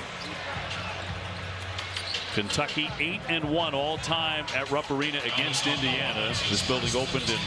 Kentucky 8-1 all time at Rupp Arena against Indiana. This building opened in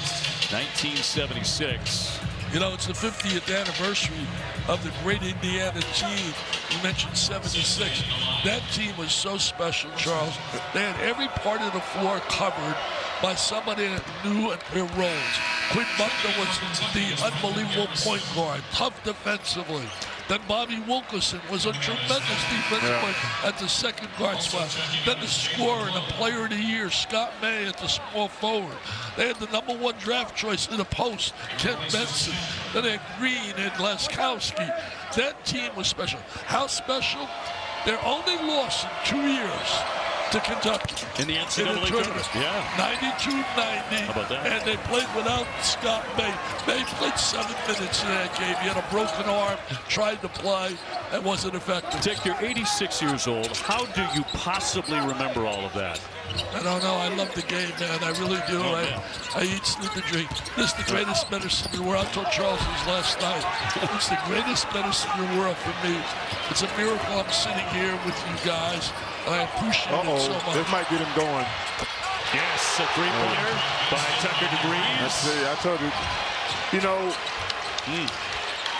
1976. You know, it's the 50th anniversary of the great Indiana team. You mentioned 76. That team was so special, Charles. They had every part of the floor covered by somebody that knew their roles. Quinn Buckner was the unbelievable point guard, tough defensively. Then Bobby Wilkerson was a tremendous defensive player at the second guard spot. Then the scorer and the player of the year, Scott May, at the small forward. They had the #1 draft choice in the post, Ken Benson. Then they had Green and Laskowski. That team was special. How special? Their only loss in 2 years to Kentucky. In the NCAA tournament. Yeah. 92-90. How about that? And they played without Scott May. May played 7 minutes in that game. He had a broken arm, tried to play, and wasn't effective. Dick, you're 86 years old. How do you possibly remember all of that? I don't know. I love the game, man. I really do. I eat, sleep, and drink. This is the greatest medicine in the world. I told Charles this last night. It's the greatest medicine in the world for me. It's a miracle I'm sitting here with you guys. I appreciate it so much. This might get him going. Yes, a three-pointer by Tucker DeVries. I told you. You know,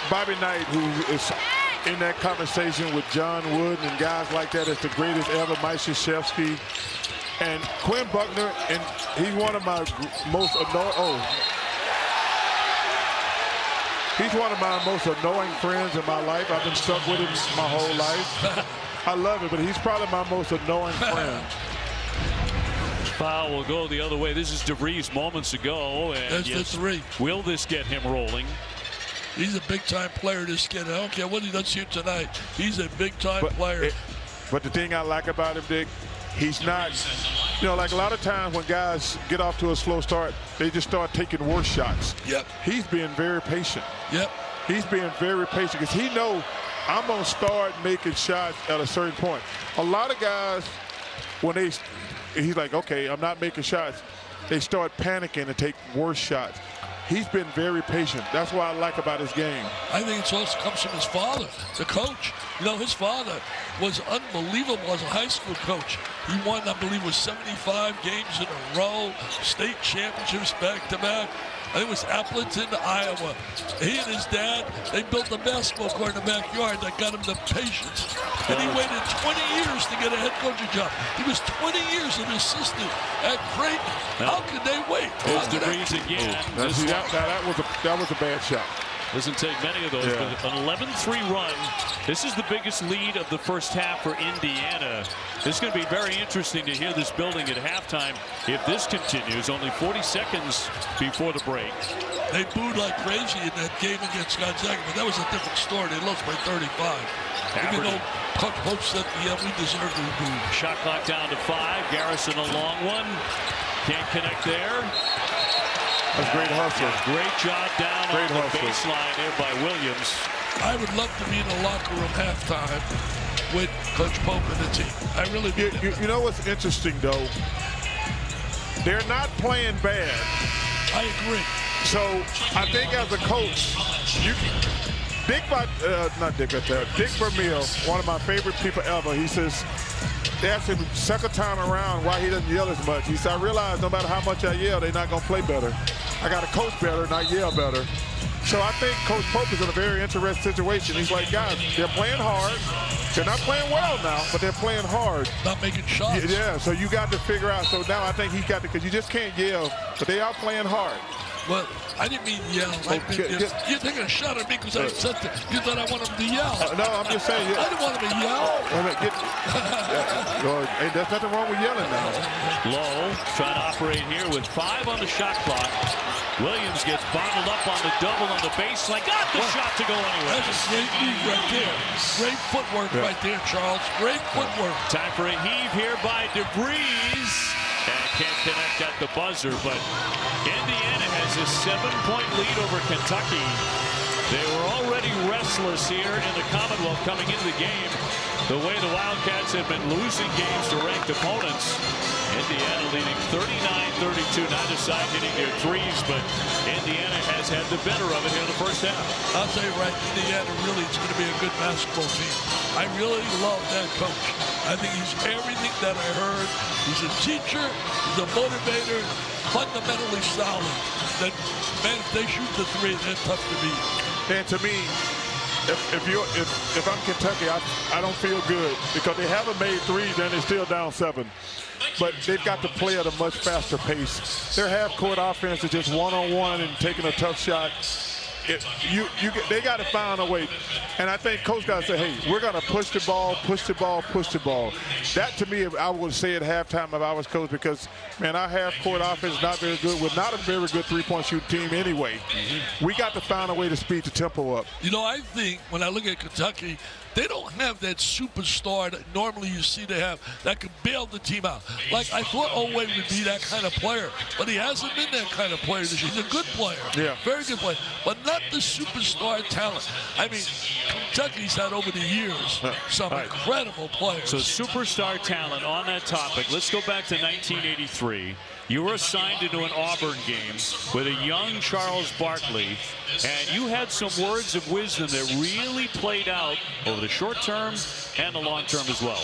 Bobby Knight, who is in that conversation with John Wood and guys like that, is the greatest ever, Mike Krzyzewski. And Quinn Buckner, and he's one of my most annoying. He's one of my most annoying friends in my life. I've been stuck with him my whole life. I love it, but he's probably my most annoying friend. Foul will go the other way. This is DeVries moments ago. And that's the 3. Will this get him rolling? He's a big-time player, this kid. I don't care what he does here tonight. He's a big-time player. But the thing I like about him, Dick, he's not, you know, like a lot of times when guys get off to a slow start, they just start taking worse shots. Yep. He's being very patient. Yep. He's being very patient because he knows I'm going to start making shots at a certain point. A lot of guys, when he's like, okay, I'm not making shots, they start panicking and take worse shots. He's been very patient. That's what I like about his game. I think it also comes from his father, the coach. You know, his father was unbelievable as a high school coach. He won, I believe, was 75 games in a row, state championships back-to-back. I think it was Appleton, Iowa. He and his dad, they built a basketball court in the backyard that got him the patience. And he waited 20 years to get a head coaching job. He was 20 years an assistant at Creighton. How could they wait? There's DeVries again. That was a bad shot. Doesn't take many of those, but an 11-3 run. This is the biggest lead of the first half for Indiana. This is going to be very interesting to hear this building at halftime if this continues. Only 40 seconds before the break. They booed like crazy in that game against Gonzaga, but that was a different story. They lost by 35. Even though Coach Pope said, yeah, we deserve to be booed. Shot clock down to 5. Garrison a long one. Can't connect there. That's great hustle. Great job down on the baseline there by Williams. I would love to be in the locker room halftime with Coach Pope and the team. I really do. You know what's interesting, though? They're not playing bad. I agree. So I think as a coach, Dick Vermeil, one of my favorite people ever, he says, they asked him second time around why he doesn't yell as much. He said, I realize no matter how much I yell, they're not going to play better. I got to coach better, not yell better. So I think Coach Pope is in a very interesting situation. He's like, guys, they're playing hard. They're not playing well now, but they're playing hard. Not making shots. Yeah, so you got to figure out. So now I think he's got to, because you just can't yell, but they are playing hard. Well, I didn't mean yell. You're taking a shot at me because I said that. You thought I wanted him to yell. No, I'm just saying. I didn't want him to yell. Hey, there's nothing wrong with yelling now. Lowe trying to operate here with 5 on the shot clock. Williams gets bottled up on the double on the baseline. Got the shot to go anyway. That's a great move right there. Great footwork right there, Charles. Great footwork. Time for a heave here by Dioubate. And can't connect at the buzzer, but Indiana has a 7-point lead over Kentucky. They were already restless here in the Commonwealth coming into the game. The way the Wildcats have been losing games to ranked opponents. Indiana leading 39-32, neither side hitting their threes, but Indiana has had the better of it here in the first half. I'll tell you right, Indiana really is going to be a good basketball team. I really love that coach. I think he's everything that I heard. He's a teacher, he's a motivator, fundamentally solid. That, man, if they shoot the three, they're tough to beat. And to me, if I'm Kentucky, I don't feel good because they haven't made threes and they're still down 7. But they've got to play at a much faster pace. Their half-court offense is just one-on-one and taking a tough shot. They got to find a way. And I think Coach got to say, hey, we're going to push the ball, push the ball, push the ball. That, to me, I would say at halftime if I was coach because, man, our half-court offense is not very good. We're not a very good three-point shooting team anyway. We got to find a way to speed the tempo up. You know, I think when I look at Kentucky, they don't have that superstar that normally you see they have that can bail the team out. Like, I thought Oweh would be that kind of player, but he hasn't been that kind of player this year. He's a good player, very good player, but not the superstar talent. I mean, Kentucky's had over the years some incredible players. So superstar talent on that topic. Let's go back to 1983. You were assigned into an Auburn game with a young Charles Barkley, and you had some words of wisdom that really played out over the short term and the long term as well.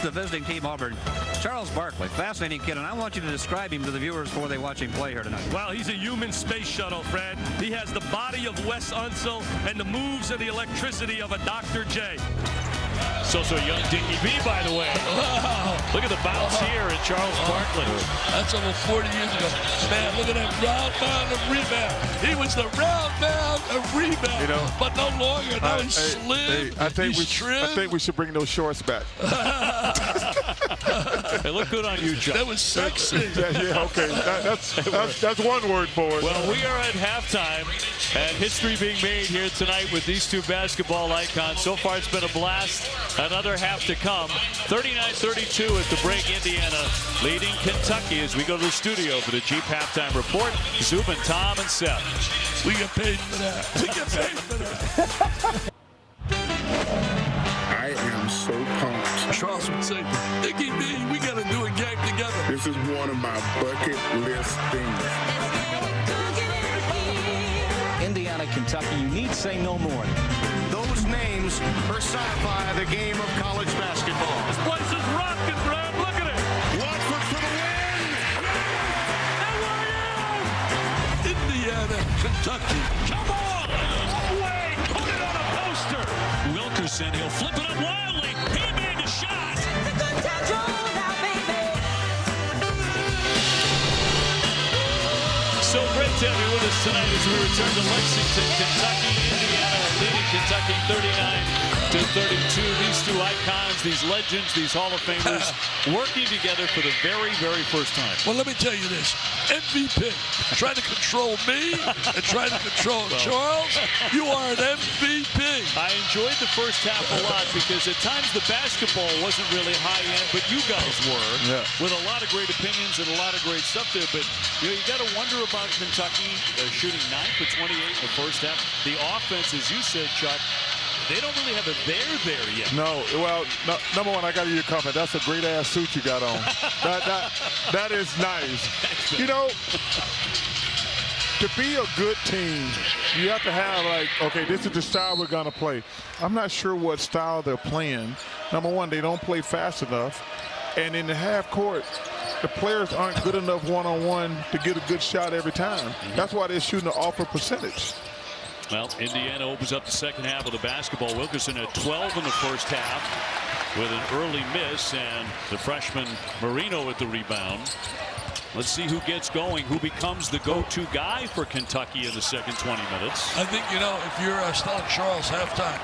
The visiting team, Auburn, Charles Barkley, fascinating kid, and I want you to describe him to the viewers before they watch him play here tonight. Well, he's a human space shuttle, Fred. He has the body of Wes Unseld and the moves and the electricity of a Dr. J. It's also young Dioubate, by the way. Wow. Look at the bounce here in Charles Barkley. That's over 40 years ago. Man, look at that round mound of rebound. He was the round mound of rebound, you know, but no longer. Now he's slim. I think we should bring those shorts back. They look good on you, Chuck. That was sexy. Okay. That's one word for it. Well, we are at halftime, and history being made here tonight with these two basketball icons. So far, it's been a blast. Another half to come. 39-32 at the break. Indiana leading Kentucky as we go to the studio for the Jeep halftime report. Zubin, Tom, and Seth. We get paid for that. We get paid for that. I am so pumped. Charles would say, Nicky B, we got to do a game together. This is one of my bucket list things. Indiana, Kentucky, you need say no more. Those names personify the game of college basketball. This place is rocking, Brad. Look at it. Watford for the win! Indiana, Kentucky. Come on! Oweh, put it on a poster. Wilkerson, he'll flip it up wildly. He made the shot. So great to have you with us tonight as we return to Lexington, Kentucky. Indiana leading Kentucky 39-32. These two icons, these legends, these Hall of Famers working together for the very, very first time. Well, let me tell you this. MVP, trying to control me and trying to control Charles. You are an MVP. I enjoyed the first half a lot because at times the basketball wasn't really high end, but you guys were with a lot of great opinions and a lot of great stuff there. But you got to wonder about Kentucky shooting 9 for 28 in the first half. The offense, as you said, Chuck, they don't really have a there yet. No, well, number one, I got to give you a comment. That's a great-ass suit you got on. that is nice. You know, to be a good team, you have to have, like, okay, this is the style we're going to play. I'm not sure what style they're playing. Number one, they don't play fast enough. And in the half court, the players aren't good enough one-on-one to get a good shot every time. That's why they're shooting an awful percentage. Well, Indiana opens up the second half of the basketball. Wilkerson at 12 in the first half. with an early miss, and the freshman Moreno with the rebound. Let's see who gets going, who becomes the go-to guy for Kentucky in the second 20 minutes. I think, you know, if you're Stella Charles halftime,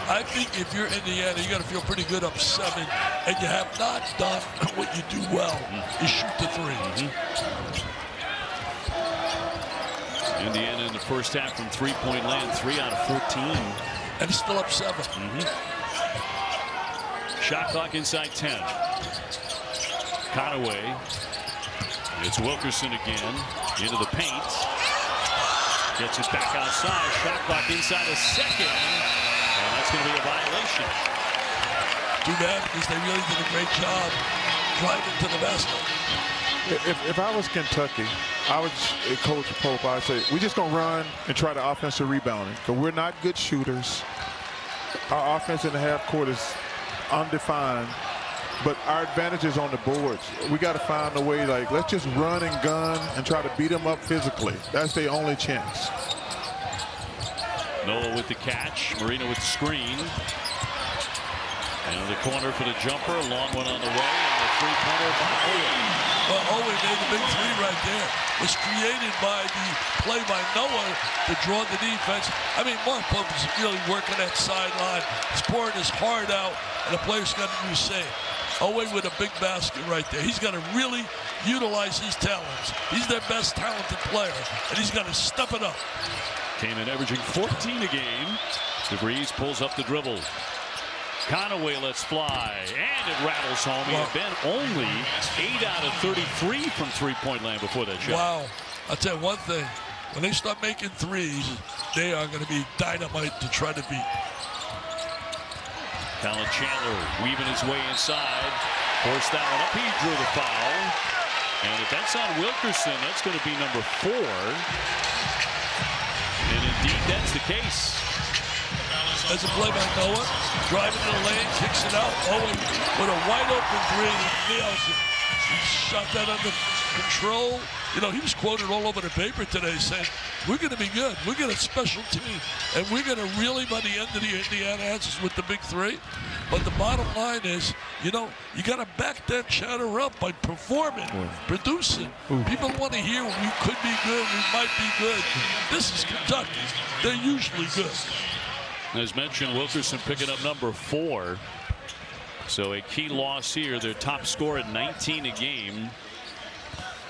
I think if you're Indiana, you got to feel pretty good up 7, and you have not done what you do well, is shoot the 3. Indiana in the first half from three-point land, 3 out of 14. And it's still up 7. Shot clock inside 10. Conaway. It's Wilkerson again into the paint. Gets it back outside. Shot clock inside a second. And that's going to be a violation. Too bad, because they really did a great job driving to the basket. If I was Kentucky, I would coach Pope. I'd say we're just gonna run and try the offensive rebounding, because we're not good shooters. Our offense in the half court is undefined, but our advantage is on the boards. We got to find a way, like, let's just run and gun and try to beat them up physically. That's their only chance. Noah with the catch, Moreno with the screen. And the corner for the jumper, a long one on the way, and the three-pointer by Oweh. Well, Oweh made the big 3 right there. It was created by the play by Noah to draw the defense. I mean, Mark Pope is really working that sideline. He's pouring his heart out, and the players got to do the same. Oweh with a big basket right there. He's got to really utilize his talents. He's their best talented player, and he's got to step it up. Came in averaging 14 a game. DeVries pulls up the dribble. Conaway lets fly, and it rattles home. He had been only 8 out of 33 from three-point land before that shot. Wow. I'll tell you one thing. When they start making threes, they are going to be dynamite to try to beat. Colin Chandler weaving his way inside. Forced that one up. He drew the foul. And if that's on Wilkerson, that's going to be number 4. And indeed, that's the case. As a play by Noah, driving to the lane, kicks it out. Oweh with a wide open 3, nails it. He shot that under control. You know, he was quoted all over the paper today saying, we're going to be good. We're going to special team. And we're going to really, by the end of the Indiana answers with the big 3. But the bottom line is, you know, you got to back that chatter up by performing, producing. People want to hear we could be good, we might be good. This is Kentucky. They're usually good. As mentioned, Wilkerson picking up number 4. So a key loss here. Their top scorer at 19 a game.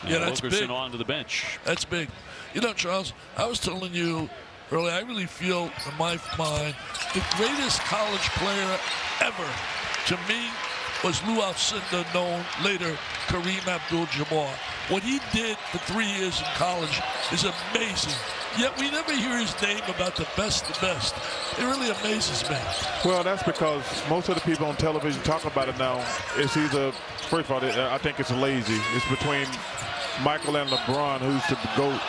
Yeah, that's Wilkerson big. onto the bench. That's big. You know, Charles, I was telling you earlier, I really feel in my mind the greatest college player ever to me was Lou Alcindor, known later Kareem Abdul-Jabbar. What he did for 3 years in college is amazing. Yet we never hear his name about the best of the best. It really amazes me. Well, that's because most of the people on television talk about it now. It's either, first of all, I think it's lazy. It's between Michael and LeBron, who's the GOAT.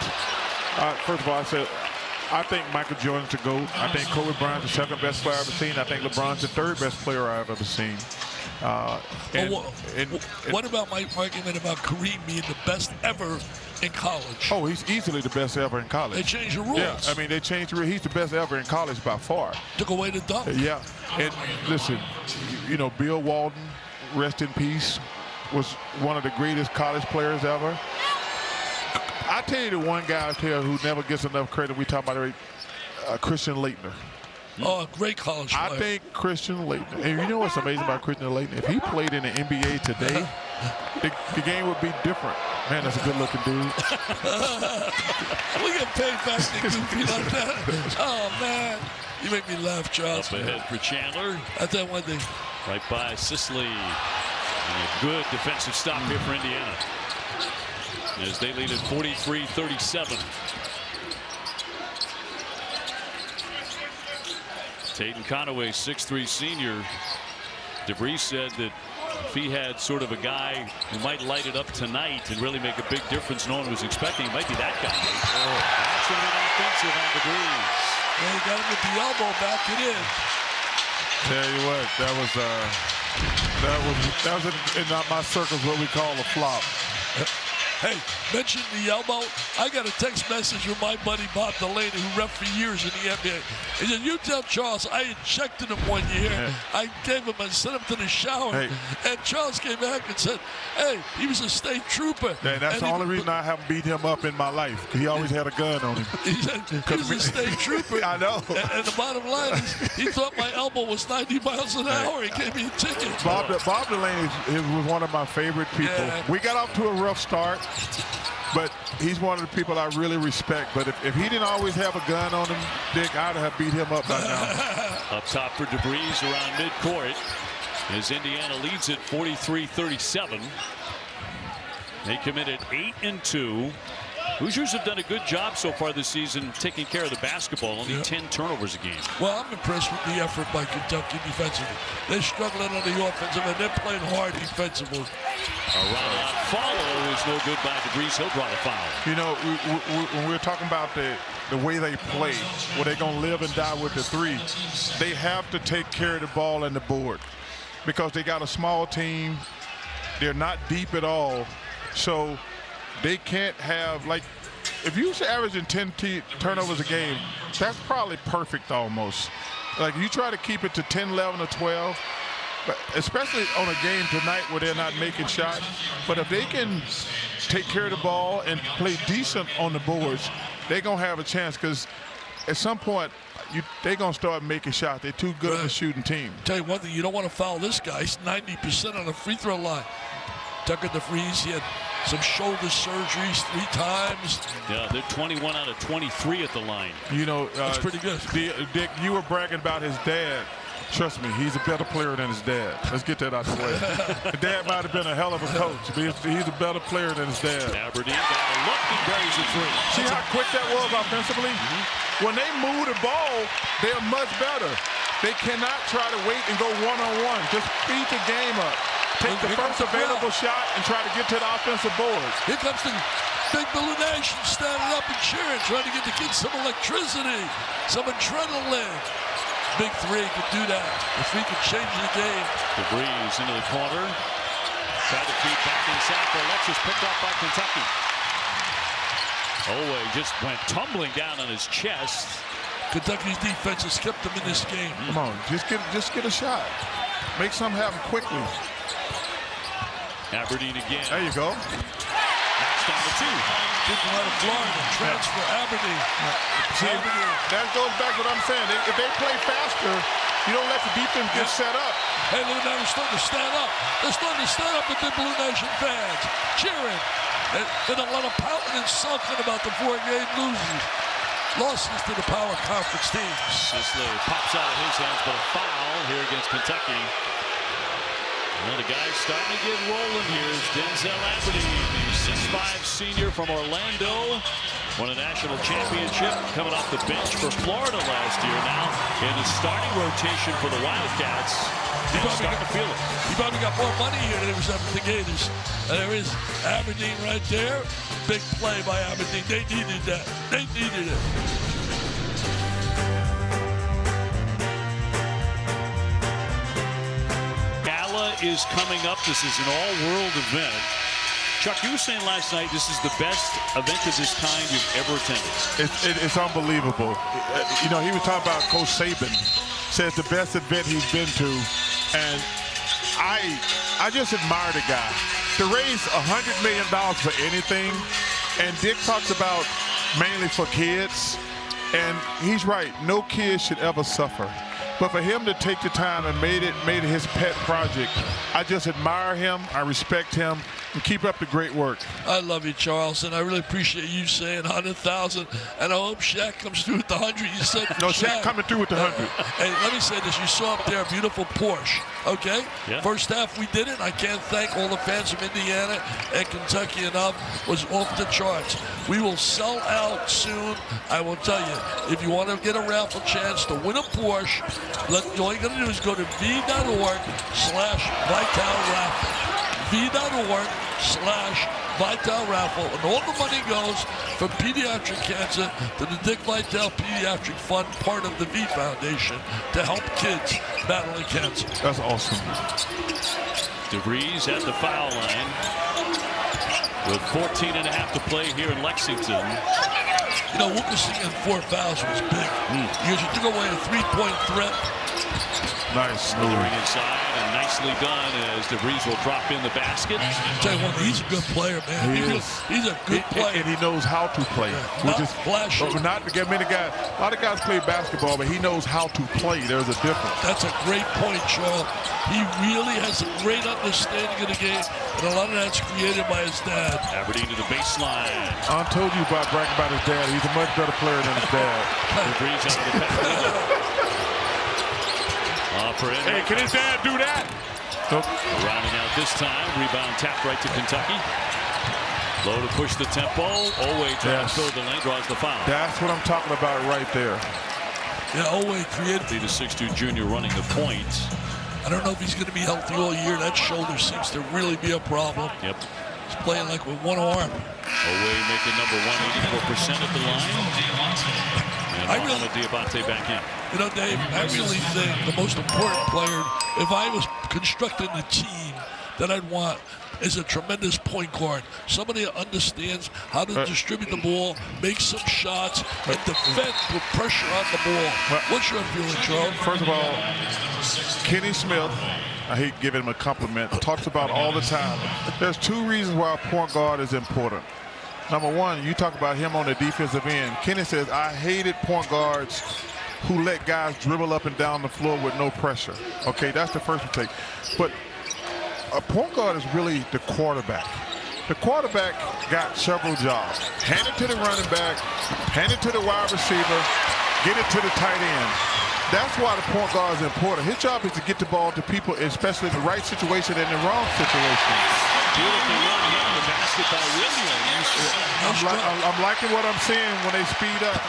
First of all, I think Michael Jordan's the GOAT. I think Kobe Bryant's the second best player I've ever seen. I think LeBron's the third best player I've ever seen. What about my argument about Kareem being the best ever in college? Oh, he's easily the best ever in college. They changed the rules. Yeah, I mean, they changed the rules. He's the best ever in college by far. Took away the dunk. Yeah, and listen, you know, Bill Walton, rest in peace, was one of the greatest college players ever. I tell you the one guy out there who never gets enough credit, we talk about Christian Laettner. Oh, a great college player. I think Christian Laettner, and you know what's amazing about Christian Laettner? If he played in the NBA today, the game would be different. Man, that's a good-looking dude. We get paid back to goofy like that. Oh, man. You make me laugh, Charles. Up ahead for Chandler. I tell you one thing. Right by Sicily. And a good defensive stop here for Indiana, as they lead at 43-37. Tatum Conaway, 6'3" senior. DeVries said that if he had sort of a guy who might light it up tonight and really make a big difference no one was expecting, he might be that guy. That's an offensive on DeVries. Yeah, he got him with the elbow, back it in. Tell you what, that was in my circles what we call a flop. Hey, mention the elbow. I got a text message from my buddy Bob Delaney, who ref for years in the NBA. He said, you tell Charles I injected him 1 year. Yeah. I gave him, I sent him to the shower. Hey. And Charles came back and said, hey, he was a state trooper. Yeah, that's the only reason I haven't beat him up in my life, because he always had a gun on him. He said, he was a state trooper. I know. And the bottom line is, he thought my elbow was 90 miles an hour. He gave me a ticket. Bob Delaney was one of my favorite people. Yeah. We got off to a rough start, but he's one of the people I really respect. But if he didn't always have a gun on him, Dick, I'd have beat him up by now. Up top for Debris around midcourt as Indiana leads it 43-37. They committed 8 and 2. Hoosiers have done a good job so far this season taking care of the basketball. Only 10 turnovers a game. Well, I'm impressed with the effort by Kentucky defensively. They're struggling on the offensive and they're playing hard defensively. Around follow is no good by Debris. He'll draw the foul. You know, when we're talking about the way they play, where they're going to live and die with the three, they have to take care of the ball and the board because they got a small team. They're not deep at all. So they can't have, like, if you're averaging 10 turnovers a game, that's probably perfect almost. Like, you try to keep it to 10, 11, or 12, but especially on a game tonight where they're not making shots. But if they can take care of the ball and play decent on the boards, they're going to have a chance because at some point, they're going to start making shots. They're too good of a shooting team. Tell you one thing, you don't want to foul this guy. He's 90% on the free throw line. Tucker DeVries, he had some shoulder surgeries 3 times. Yeah, they're 21 out of 23 at the line. You know, that's pretty good. Dick, you were bragging about his dad. Trust me, he's a better player than his dad. Let's get that out the way. His dad might have been a hell of a coach, but he's a better player than his dad. Aberdeen got a look and buries a 3. See how quick that was offensively? When they move the ball, they're much better. They cannot try to wait and go one-on-one. Just speed the game up. Take the first available shot and try to get to the offensive board. Here comes the Big Blue Nation standing up and cheering, trying to get the kids some electricity, some adrenaline. Big 3 could do that. The 3 could change the game. Debris into the corner. Tried to feed back inside for Alexis, picked off by Kentucky. Oweh just went tumbling down on his chest. Kentucky's defense has kept them in this game. Come on, just get a shot. Make something happen quickly. Aberdeen again. There you go. That's down to 2. People out of Florida transfer Aberdeen. See, that goes back to what I'm saying. If they play faster, you don't let the defense get set up. Hey, look, now they're starting to stand up. They're starting to stand up with the Blue Nation fans, cheering. There's a lot of pouting and sulking about the 4-game losses to the power conference teams. Sisley pops out of his hands, but a foul here against Kentucky. Well, the guy's starting to get rolling here is Denzel Aberdeen, the 6'5" senior from Orlando. Won a national championship coming off the bench for Florida last year. Now in the starting rotation for the Wildcats. He's starting to feel it. He probably got more money here than he was up at the Gators. And there is Aberdeen right there. Big play by Aberdeen. They needed that. They needed it. Is coming up. This is an all-world event. Chuck, you were saying last night this is the best event of this kind you've ever attended. It's unbelievable. You know, he was talking about Coach Saban. Says the best event he's been to, and I just admire the guy. To raise $100 million for anything, and Dick talks about mainly for kids, and he's right. No kid should ever suffer. But for him to take the time and made it his pet project, I just admire him, I respect him, and keep up the great work. I love you, Charles, and I really appreciate you saying 100,000, and I hope Shaq comes through with the 100 you said for No, Shaq coming through with the 100. Hey, let me say this. You saw up there a beautiful Porsche, okay? Yeah. First half we did it. I can't thank all the fans from Indiana and Kentucky enough. Was off the charts. We will sell out soon. I will tell you, if you want to get a raffle chance to win a Porsche, all you got to do is go to v.org/VitalRaffle. v.org/VitalRaffle. And all the money goes from pediatric cancer to the Dick Vitale Pediatric Fund, part of the V Foundation, to help kids battling cancer. That's awesome. DeVries at the foul line. with 14 and a half to play here in Lexington. You know, Wilkerson in 4 fouls was big. Because you took away a 3-point threat. Nice. Smothering inside and nicely done as DeVries will drop in the basket. I'll tell you what, he's a good player, man. He's a good player. And he knows how to play. Not flashy. Not to get many guys. A lot of guys play basketball, but he knows how to play. There's a difference. That's a great point, Charles. He really has a great understanding of the game, and a lot of that's created by his dad. Aberdeen to the baseline. I told you about bragging about his dad. He's a much better player than his dad. DeVries out of the pass. Hey, can his dad do that? Nope. Rounding out this time. Rebound tapped right to Kentucky. Lowe to push the tempo. Oweh trying to fill the lane, draws the foul. That's what I'm talking about right there. Yeah, Oweh created. The 6'2" junior running the point. I don't know if he's going to be healthy all year. That shoulder seems to really be a problem. Yep. He's playing like with one arm. Oweh making number 1, 84% at the line. And Dioubate back in. You know, Dave, I really think the most important player, if I was constructing a team that I'd want, is a tremendous point guard. Somebody that understands how to distribute the ball, make some shots, and defend with pressure on the ball. What's your feeling, Charles? First of all, Kenny Smith, I hate giving him a compliment, talks about all the time. There's 2 reasons why a point guard is important. Number 1, you talk about him on the defensive end. Kenny says, I hated point guards who let guys dribble up and down the floor with no pressure. Okay, that's the first mistake. But a point guard is really the quarterback. The quarterback got several jobs. Hand it to the running back, hand it to the wide receiver, get it to the tight end. That's why the point guard is important. His job is to get the ball to people, especially in the right situation and the wrong situation. Beautiful run here in the basket by Williams. I'm liking what I'm seeing when they speed up.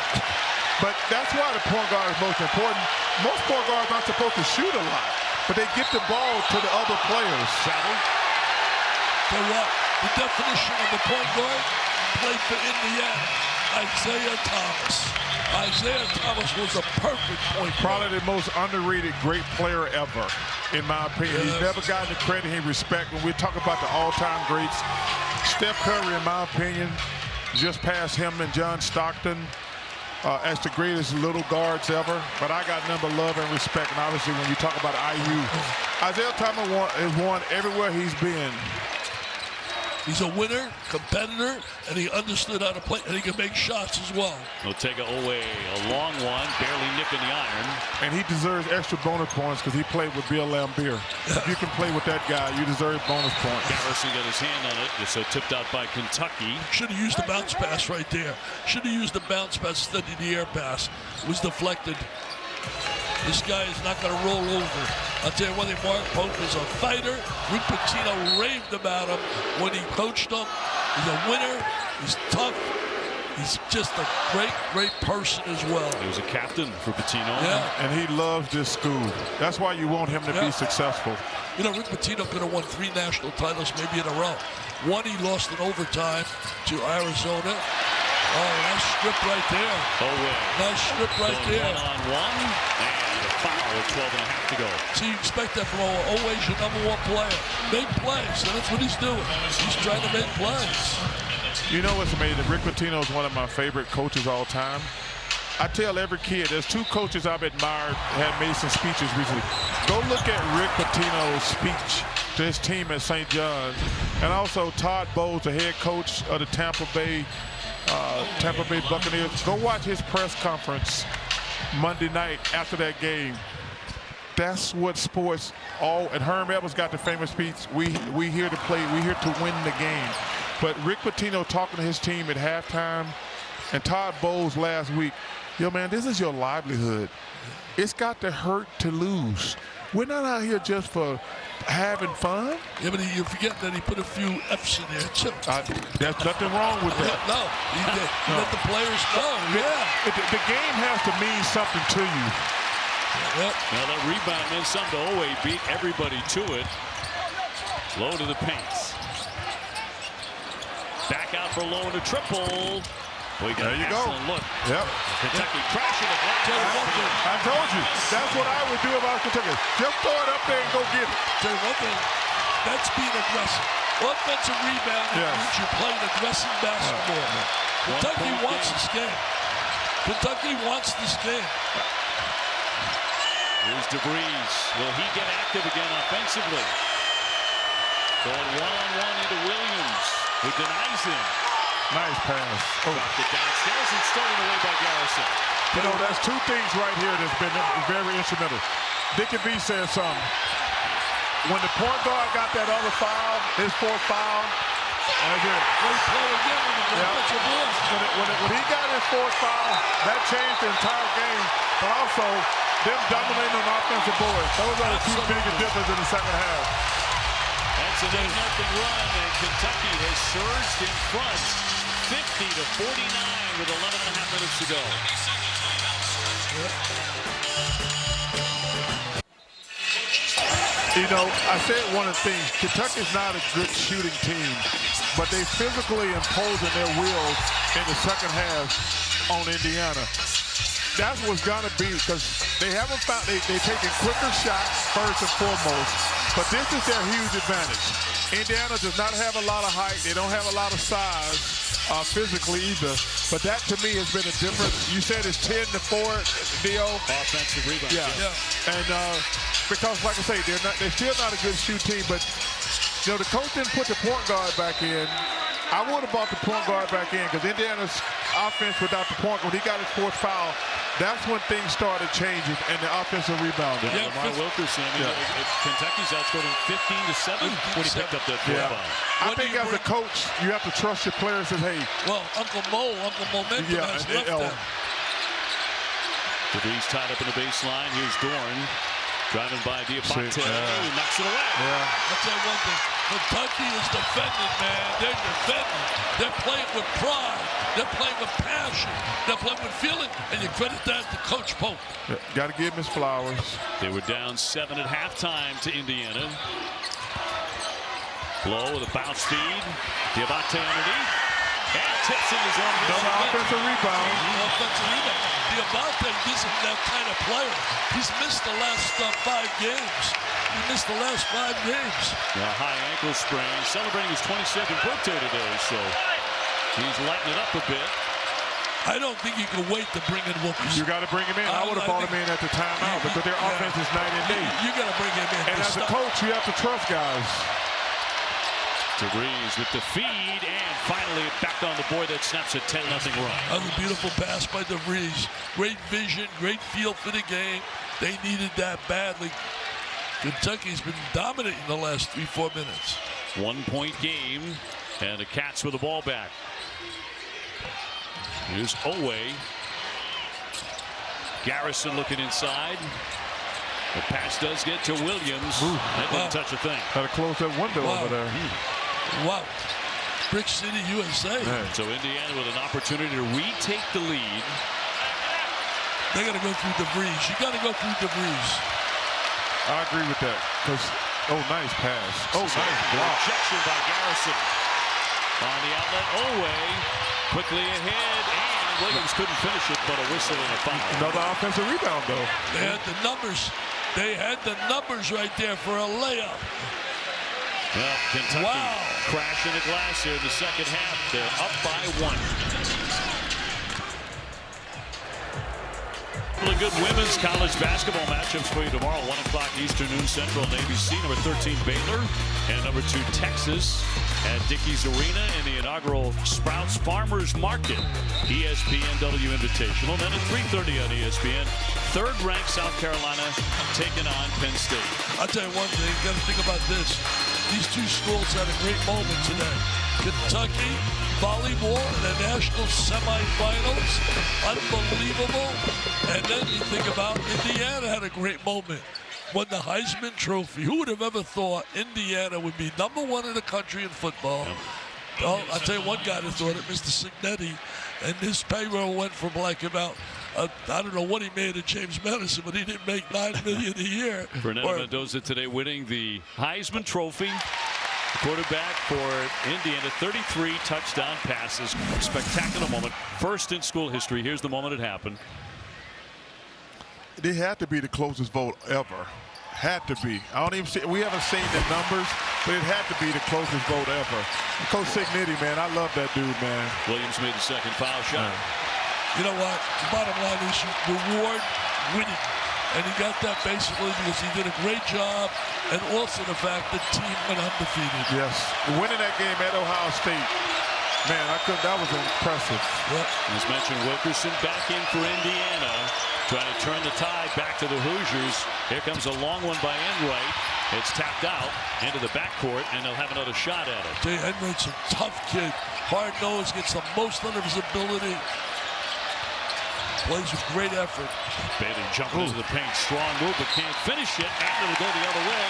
But that's why the point guard is most important. Most point guards aren't supposed to shoot a lot, but they get the ball to the other players. So what? The definition of a point guard played for Indiana. Isaiah Thomas. Isaiah Thomas was a perfect point guard. Probably the most underrated great player ever, in my opinion. Yes. He's never gotten the credit he respects. When we talk about the all-time greats, Steph Curry, in my opinion, just passed him and John Stockton as the greatest little guards ever. But I got number love and respect. And obviously, when you talk about IU, Isaiah Thomas has won everywhere he's been. He's a winner, competitor, and he understood how to play, and he can make shots as well. Oweh, a long one, barely nipping the iron. And he deserves extra bonus points because he played with Bill Laimbeer. If you can play with that guy, you deserve bonus points. Garrison got his hand on it, so tipped out by Kentucky. Should have used the bounce pass right there. Should have used the bounce pass instead of the air pass. It was deflected. This guy is not going to roll over. I'll tell you one thing, Mark Pope is a fighter. Rick Pitino raved about him when he coached him. He's a winner. He's tough. He's just a great, great person as well. He was a captain for Pitino. Yeah. And he loves this school. That's why you want him to be successful. You know, Rick Pitino could have won 3 national titles maybe in a row. One he lost in overtime to Arizona. Oh, nice strip right there. Nice strip right there. 1-on-1, and a foul with 12 and a half to go. So you expect that from Oweh. Oweh's your number 1 player. Make plays, and that's what he's doing. He's trying to make plays. You know what's amazing? Rick Pitino is one of my favorite coaches all time. I tell every kid, there's 2 coaches I've admired had made some speeches recently. Go look at Rick Pitino's speech to his team at St. John's, and also Todd Bowles, the head coach of the Tampa Bay Buccaneers. Go watch his press conference Monday night after that game. That's what sports all. And Herm Edwards got the famous speech. We here to play. We here to win the game. But Rick Pitino talking to his team at halftime, and Todd Bowles last week. Yo, man, this is your livelihood. It's got to hurt to lose. We're not out here just for having fun. Yeah, but you forget that he put a few F's in there, too. There's nothing wrong with that. No, he let the players know. Yeah. The game has to mean something to you. Yep. Now that rebound meant something to Oweh. Beat everybody to it. Lowe to the paint. Back out for Lowe in a triple. There you go. Look. Yep. Kentucky crashing the block. I told you. That's what I would do about Kentucky. Just throw it up there and go get it. Tell you one thing. That's being aggressive. Offensive rebound means you're playing aggressive basketball. Kentucky wants this game. Kentucky wants this game. Here's DeVries. Will he get active again offensively? Going one-on-one into Williams, who denies him. Nice pass. Dropped it downstairs and stolen away by Garrison. You know, there's two things right here that's been very instrumental. Dickie V said something. When the point guard got that other foul, his fourth foul, and again, when he got his fourth foul, that changed the entire game. But also, them dominating on offensive boards. Those are the two biggest differences in the second half. That's a 8-0 run, and Kentucky has surged in front, 50-49 with 11.5 minutes to go. You know, I said one of the things, Kentucky's not a good shooting team, but they physically imposing their will in the second half on Indiana. That's what's gonna be, because they haven't found, they're taking quicker shots first and foremost, but this is their huge advantage. Indiana does not have a lot of height, they don't have a lot of size physically either, but that to me has been a difference. You said it's 10-4, Dio. Offensive rebound. Yeah. And because, like I say, they're still not a good shoot team, but you know, the coach didn't put the point guard back in. I would have brought the point guard back in, because Indiana's offense without the point, when he got his fourth foul, that's when things started changing and the offensive rebounding. Yeah, Lamar Wilkerson. Kentucky's outscored him 15-7 when he picked up that fourth foul. I think as a coach, you have to trust your players and, hey. Well, Uncle Momentum has left them. DeVries tied up in the baseline. Here's Dorn. Driving by Dioubate, who knocks it away. I'll tell you one thing. Kentucky is defending, man. They're defending. They're playing with pride. They're playing with passion. They're playing with feeling. And you credit that to Coach Pope. Got to give him his flowers. They were down 7 at halftime to Indiana. Lowe with a bounce feed. Dioubate underneath. And tips in his own. Another offensive rebound. Dioubate isn't that kind of player. He's missed the last 5 games. He missed the last 5 games. A high ankle sprain, celebrating his 22nd birthday today, so he's lighting it up a bit. I don't think you can wait to bring in Wilkerson. You got to bring him in. I would have brought him in at the timeout, because their offense is night and day. You got to bring him in. And as a coach, you have to trust guys. DeVries with the feed, and finally back on the board that snaps a 10-0 run. Another beautiful pass by DeVries. Great vision, great feel for the game. They needed that badly. Kentucky's been dominating the last 3-4 minutes. 1-point game, and the Cats with the ball back. Here's Oweh. Garrison looking inside. The pass does get to Williams. That didn't touch a thing. Got to close that window over there. Wow. Brick City, USA. So Indiana with an opportunity to retake the lead. They got to go through DeVries. You got to go through DeVries. I agree with that. Nice pass. Nice block. Rejection by Garrison. On the outlet, Oweh quickly ahead, and Williams couldn't finish it, but a whistle and a foul. Another offensive rebound, though. They had the numbers. They had the numbers right there for a layup. Well, Kentucky crashing the glass here in the second half. They're up by 1. Really good women's college basketball matchups for you tomorrow, 1 o'clock Eastern, noon Central on ABC. Number 13 Baylor and number 2 Texas at Dickies Arena in the inaugural Sprouts Farmers Market ESPNW Invitational. Then at 3:30 on ESPN, third-ranked South Carolina taking on Penn State. I'll tell you one thing, you got to think about this. These two schools had a great moment today. Kentucky volleyball in the national semifinals, unbelievable. And then you think about Indiana had a great moment. Won the Heisman Trophy. Who would have ever thought Indiana would be #1 in the country in football? Oh, I'll tell you one guy that thought it, Mr. Signetti, and his payroll went from like about, I don't know what he made at James Madison, but he didn't make $9 million a year. Fernando Mendoza today winning the Heisman Trophy. Quarterback for Indiana, 33 touchdown passes. Spectacular moment. First in school history. Here's the moment it happened. They had to be the closest vote ever. Had to be. I don't even see. We haven't seen the numbers, but it had to be the closest vote ever. Coach Signetti, man, I love that dude, man. Williams made the second foul shot. You know what? The bottom line is you reward winning. And he got that basically because he did a great job, and also the fact the team went undefeated. Yes. Winning that game at Ohio State, man, that was impressive. Yep. As mentioned, Wilkerson back in for Indiana, trying to turn the tide back to the Hoosiers. Here comes a long one by Enright. It's tapped out into the backcourt, and they'll have another shot at it. Jay Enright's a tough kid. Hard-nosed, gets the most out of his ability. Plays with great effort. Bailey jumping into the paint. Strong move, but can't finish it. And it'll go the other way.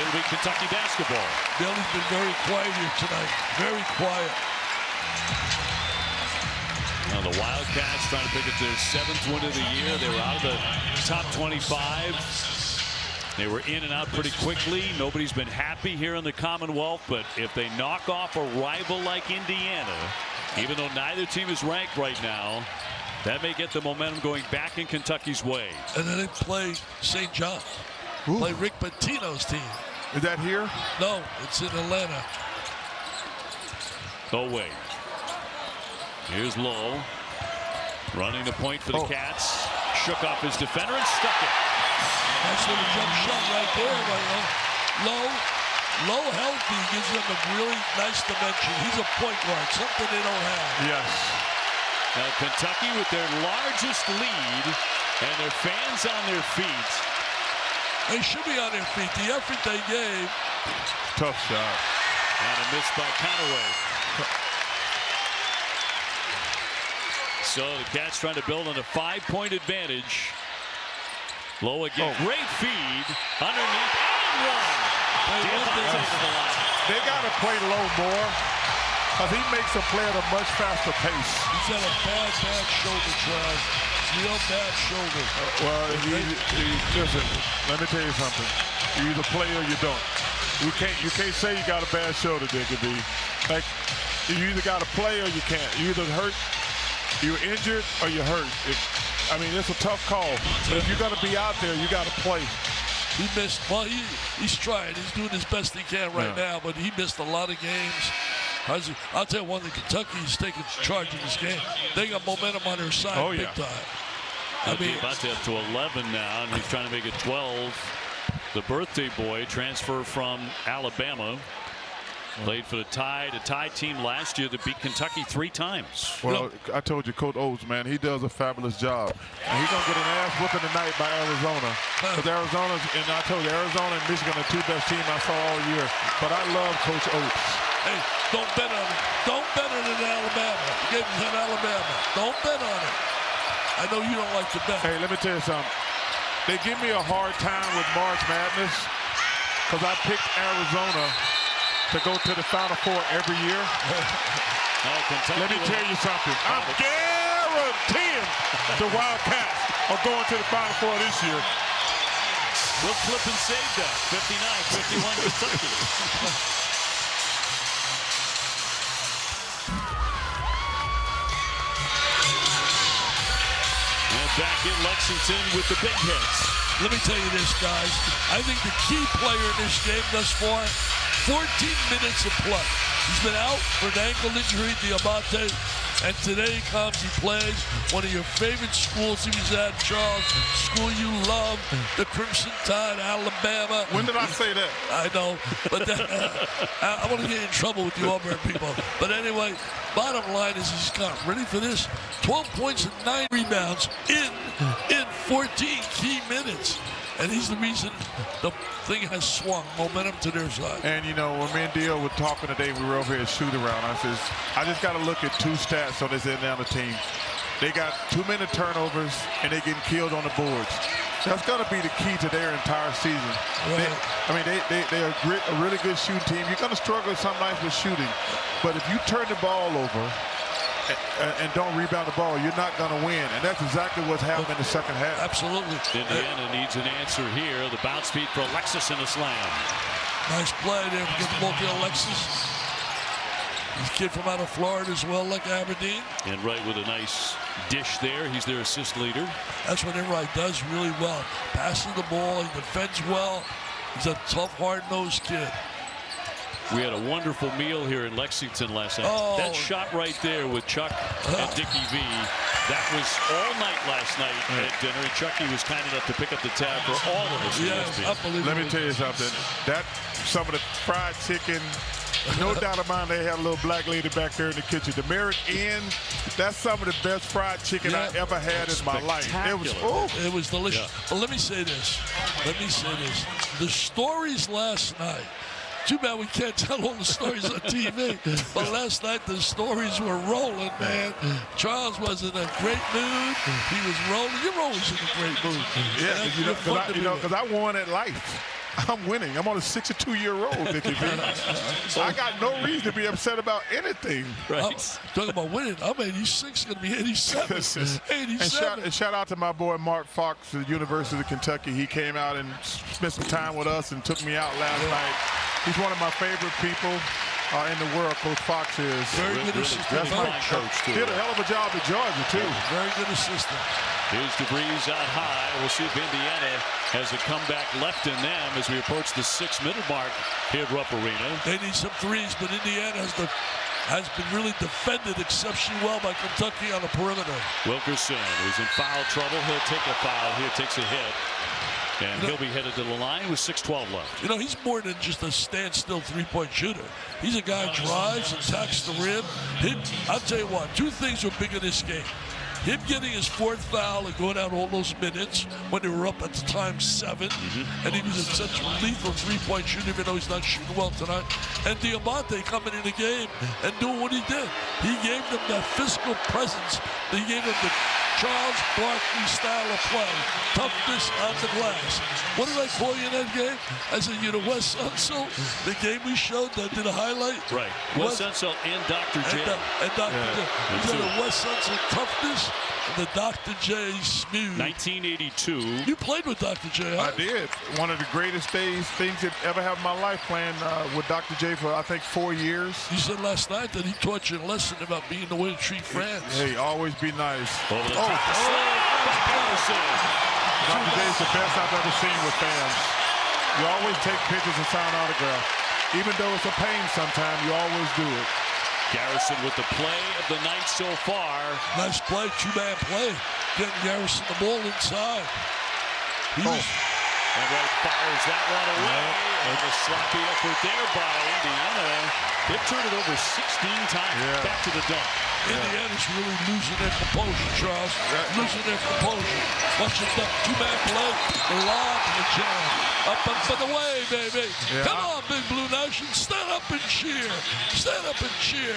It'll be Kentucky basketball. Bailey's been very quiet here tonight. Very quiet. Now the Wildcats trying to pick up their 7th win of the year. They were out of the top 25. They were in and out pretty quickly. Nobody's been happy here in the Commonwealth, but if they knock off a rival like Indiana, even though neither team is ranked right now, that may get the momentum going back in Kentucky's way. And then they play St. John. Play Rick Pitino's team. Is that here? No, it's in Atlanta. Oweh. Here's Lowe. Running the point for the Cats. Shook off his defender and stuck it. Nice little jump shot right there. Lowe healthy gives them a really nice dimension. He's a point guard, something they don't have. Yes. Now Kentucky with their largest lead and their fans on their feet. They should be on their feet. The effort they gave. Tough shot. And a miss by Conaway. So the Cats trying to build on a 5-point advantage. Lowe again. Great feed. Underneath. And one. They got to play Lowe more, because he makes them play at a much faster pace. He's got a bad shoulder, Charles. Real bad shoulder. Well, listen, let me tell you something. You either play or you don't. You can't say you got a bad shoulder, Dickie. Like, you either got to play or you can't. You either hurt, you're injured, or you're hurt. I mean, it's a tough call. But if you're going to be out there, you got to play. He missed. Well, he's trying. He's doing his best he can right now, but he missed a lot of games. I'll tell you one thing, Kentucky's taking charge of this game. They got momentum on their side big time. I mean, about to up to 11 now, and he's trying to make it 12. The birthday boy transfer from Alabama. Played for the Tide, a Tide team last year that beat Kentucky 3 times. Well, I told you, Coach Oates, man, he does a fabulous job. And he's going to get an ass whooping tonight by Arizona. Because Arizona's, and I told you, Arizona and Michigan are the 2 best teams I saw all year. But I love Coach Oates. Hey, don't bet on it. Don't bet on it in Alabama. The game's in Alabama. Don't bet on it. I know you don't like to bet. Hey, let me tell you something. They give me a hard time with March Madness because I picked Arizona to go to the Final Four every year. Let me tell you something. I'm guaranteeing the Wildcats are going to the Final Four this year. We'll flip and save that. 59-51 Kentucky. And back in Lexington with the big hits. Let me tell you this, guys. I think the key player in this game thus far, 14 minutes of play. He's been out for an ankle injury, Dioubate, and today he comes, he plays one of your favorite schools he was at, Charles, school you love, the Crimson Tide, Alabama. When did I say that? I know, but I want to get in trouble with you Auburn people. But anyway, bottom line is he's got ready for this. 12 points and 9 rebounds in 14 key minutes. And he's the reason the thing has swung momentum to their side. And, you know, when me and Dio were talking today, we were over here at shoot-around. I just got to look at 2 stats on this Indiana team. They got too many turnovers, and they're getting killed on the boards. That's going to be the key to their entire season. Right. They're a really good shooting team. You're going to struggle some nights with shooting. But if you turn the ball over and don't rebound the ball, you're not going to win. And that's exactly what's happened in the second half. Absolutely. Indiana needs an answer here. The bounce feed for Alexis in the slam. Nice play there to get the ball to Alexis. He's a kid from out of Florida as well, like Aberdeen. And right with a nice dish there. He's their assist leader. That's what Enright does really well. Passes the ball, he defends well. He's a tough, hard-nosed kid. We had a wonderful meal here in Lexington last night. Oh. That shot right there with Chuck and Dickie V, that was all night last night at dinner. And Chucky was kind enough to pick up the tab for all of us. Yeah, unbelievable. Let me tell you something. Some of the fried chicken, no doubt about it, they had a little black lady back there in the kitchen. The Merrick Inn, that's some of the best fried chicken I ever had in my life. It was delicious. Yeah. But let me say this. The stories last night, too bad we can't tell all the stories on TV. But last night the stories were rolling, man. Charles was in a great mood. He was rolling. You're always in a great mood. Yeah, because I won at life. I'm winning. I'm on a 62-year-old, Dickie V. I got no reason to be upset about anything. Right. Talking about winning, I'm 86, going to be 87. 87. And shout out to my boy Mark Fox at the University of Kentucky. He came out and spent some time with us and took me out last night. He's one of my favorite people in the world, Coach Fox is. Very good assistant. That's my coach, too. Did a hell of a job at Georgia, too. Very good assistant. Here's DeVries out high. We'll see if Indiana has a comeback left in them as we approach the 6-minute mark here at Rupp Arena. They need some threes, but Indiana has been really defended exceptionally well by Kentucky on the perimeter. Wilkerson, who's in foul trouble, he'll take a foul here, takes a hit. And he'll be headed to the line with 6:12 left. You know, he's more than just a standstill three-point shooter. He's a guy who drives, attacks the rim. I'll tell you what, two things are big in this game. Him getting his fourth foul and going out all those minutes when they were up at the time 7. And he was such a lethal three-point shooter, even though he's not shooting well tonight. And Dioubate coming in the game and doing what he did. He gave them that physical presence. He gave them the Charles Barkley style of play. Toughness on the glass. What did I call you in that game? I said, you're the Wes Unseld. The game we showed that did a highlight. Right. Wes Unseld and Dr. J. And Dr. J. He's got a Wes Unseld toughness and the Dr. J smooth. 1982. You played with Dr. J, huh? I did. One of the greatest things that ever happened in my life, playing with Dr. J for, I think, 4 years. You said last night that he taught you a lesson about being the way to treat friends. Hey, always be nice. Over the top. Garrison. Dr. J is the best I've ever seen with fans. You always take pictures and sign autographs. Even though it's a pain sometimes, you always do it. Garrison with the play of the night so far. Nice play, two-man play. Getting Garrison the ball inside. And Wright fires that one away. And the sloppy effort there by Indiana. They've turned it over 16 times. Back to the dunk. Indiana's really losing their composure, Charles. Losing their composure. Watch the dunk. Two-man play. The lob and the jam. Up and for the way, baby. Come on, Big Blue Nation. Stand up and cheer. Stand up and cheer.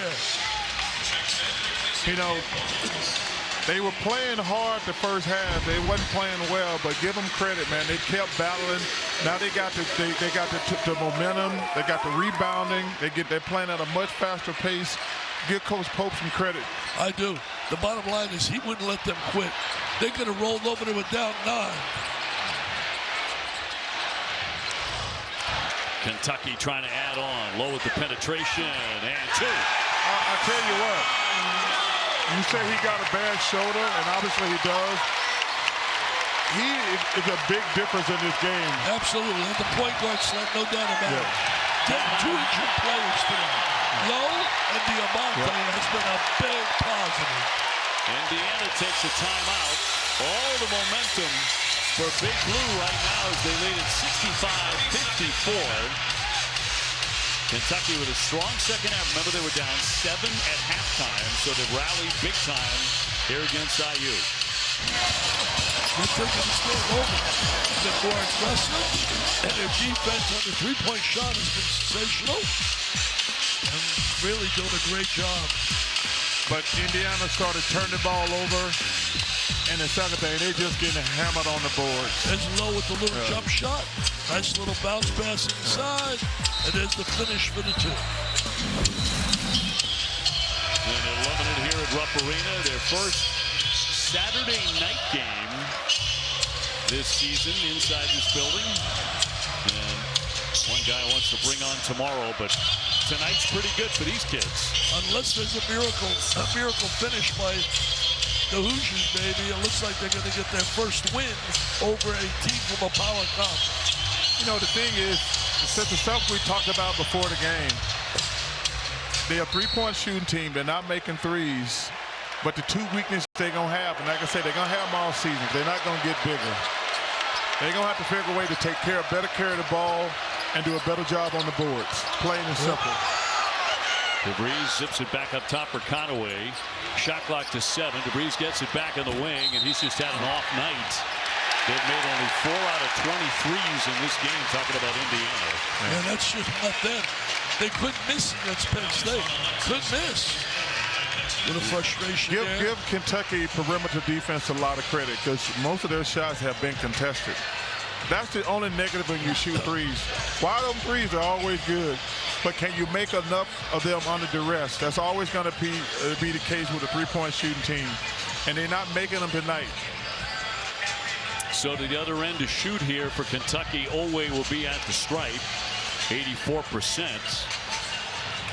You know, they were playing hard the first half. They wasn't playing well, but give them credit, man. They kept battling. Now they got the momentum. They got the rebounding. They're playing at a much faster pace. Give Coach Pope some credit. I do. The bottom line is he wouldn't let them quit. They could have rolled over. They were down 9. Kentucky trying to add on. Lowe with the penetration and 2. I tell you what. You say he got a bad shoulder, and obviously he does. He is a big difference in this game. Absolutely. And the point guard slot, no doubt about it. Getting 2 injured players today. Lowe and Dioubate has been a big positive. Indiana takes a timeout. All the momentum for Big Blue right now as they lead at 65-54. Kentucky with a strong second half. Remember, they were down 7 at halftime, so they've rallied big time here against IU. They're taking this game over. They're more aggressive, and their defense on the three-point shot has been sensational. And really doing a great job. But Indiana started turning the ball over. And the second thing, they just getting hammered on the board. There's Lowe with the little jump shot. Nice little bounce pass inside. And there's the finish for the 2. And they're loving it here at Rupp Arena. Their first Saturday night game this season inside this building. And one guy wants to bring on tomorrow, but tonight's pretty good for these kids. Unless there's a miracle finish by the Hoosiers, baby. It looks like they're going to get their first win over a team from a power conference. You know, the thing is, since the stuff we talked about before the game, they're a three-point shooting team. They're not making threes. But the two weaknesses they're going to have, and like I said, they're going to have them all season. They're not going to get bigger. They're going to have to figure a way to take care of, better carry the ball, and do a better job on the boards. Plain and simple. DeVries zips it back up top for Conaway. Shot clock to 7. DeVries gets it back in the wing, and he's just had an off night. They've made only 4 out of 23s in this game, talking about Indiana. And that's just not them. They couldn't miss against Penn State. Couldn't miss. A little frustration there. Give Kentucky perimeter defense a lot of credit because most of their shots have been contested. That's the only negative when you shoot threes. Wide open threes are always good, but can you make enough of them under duress? That's always going to be the case with a three-point shooting team, and they're not making them tonight. So to the other end to shoot here for Kentucky, Oweh will be at the stripe, 84%.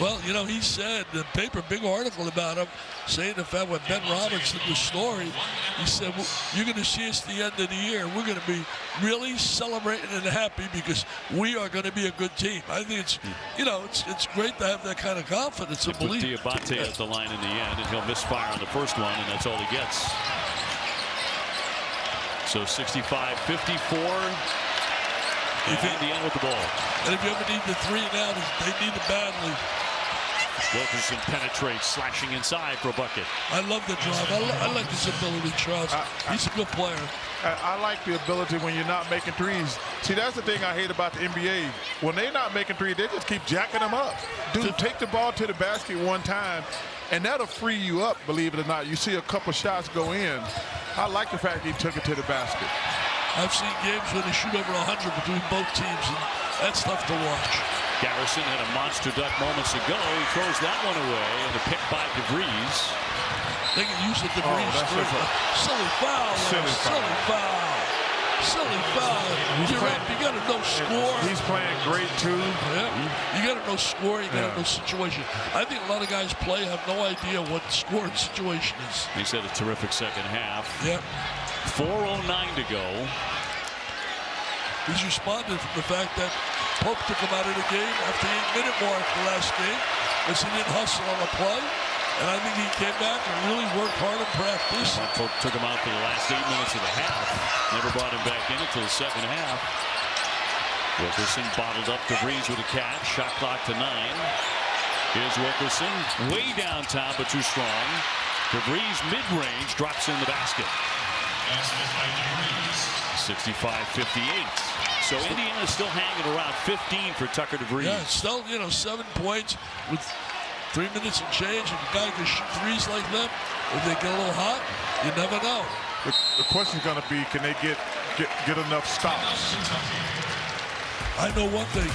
Well, you know, he said, the paper, big article about him, saying the fact when Ben Roberts did the story, he said, well, you're going to see us at the end of the year. We're going to be really celebrating and happy because we are going to be a good team. I think it's, you know, it's great to have that kind of confidence and belief. Dioubate at the line in the end, and he'll misfire on the first one, and that's all he gets. So 65-54. Indiana with the ball. And if you ever need the three now, they need it badly. Wilkerson penetrates, slashing inside for a bucket. I love the drive. I like his ability, Charles. He's a good player. I like the ability when you're not making threes. See, that's the thing I hate about the NBA. When they're not making threes, they just keep jacking them up. Dude, take the ball to the basket one time, and that'll free you up, believe it or not. You see a couple shots go in. I like the fact he took it to the basket. I've seen games where they shoot over 100 between both teams, and that's tough to watch. Garrison had a monster duck moments ago. He throws that one away, and a pick by DeVries. They can use the DeVries. Silly foul. Silly foul. Silly foul. You're up. You got to know score. He's playing great, too. Yeah. You got to know score. You got to know situation. I think a lot of guys play have no idea what the scoring situation is. He's had a terrific second half. Yep. 4:09 to go. He's responded from the fact that Pope took him out of the game after the 8-minute mark the last game because he didn't hustle on a play. And I think he came back and really worked hard in practice. Pope took him out for the last 8 minutes of the half. Never brought him back in until the second half. Wilkerson bottled up DeVries with a catch. Shot clock to 9. Here's Wilkerson. Way downtown, but too strong. DeVries mid-range drops in the basket. 65-58. So Indiana's still hanging around 15 for Tucker DeVries. Yeah, still, you know, 7 points with 3 minutes and change. If a guy can shoot threes like them, if they get a little hot, you never know. The question's going to be, can they get enough stops? I know one thing.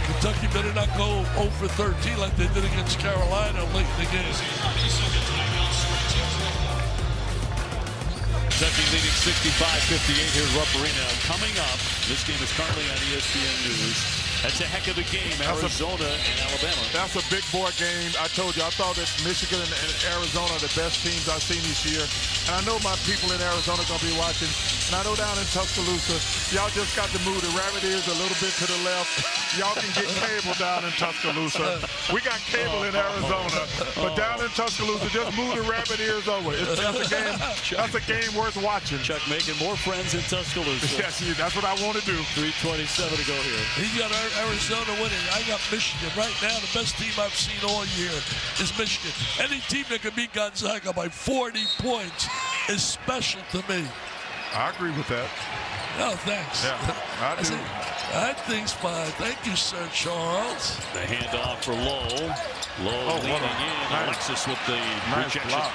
Kentucky better not go 0 for 13 like they did against Carolina late in the game. Kentucky leading 65-58 here at Rupp Arena. Coming up, this game is currently on ESPN News. That's a heck of a game, Arizona and Alabama. That's a big boy game. I told you, I thought that Michigan and Arizona are the best teams I've seen this year. And I know my people in Arizona are going to be watching. And I know down in Tuscaloosa, y'all just got to move the rabbit ears a little bit to the left. Y'all can get cable down in Tuscaloosa. We got cable in Arizona. But down in Tuscaloosa, just move the rabbit ears over. That's a game worth watching. Chuck making more friends in Tuscaloosa. Yes, that's what I want to do. 3:27 to go here. He got Arizona winning. I got Michigan. Right now, the best team I've seen all year is Michigan. Any team that can beat Gonzaga by 40 points is special to me. I agree with that. No, thanks. Yeah, I do. I think's fine. Thank you, Sir Charles. The handoff for Lowe. Lowe leaning in. Alexis with the rejection. Block.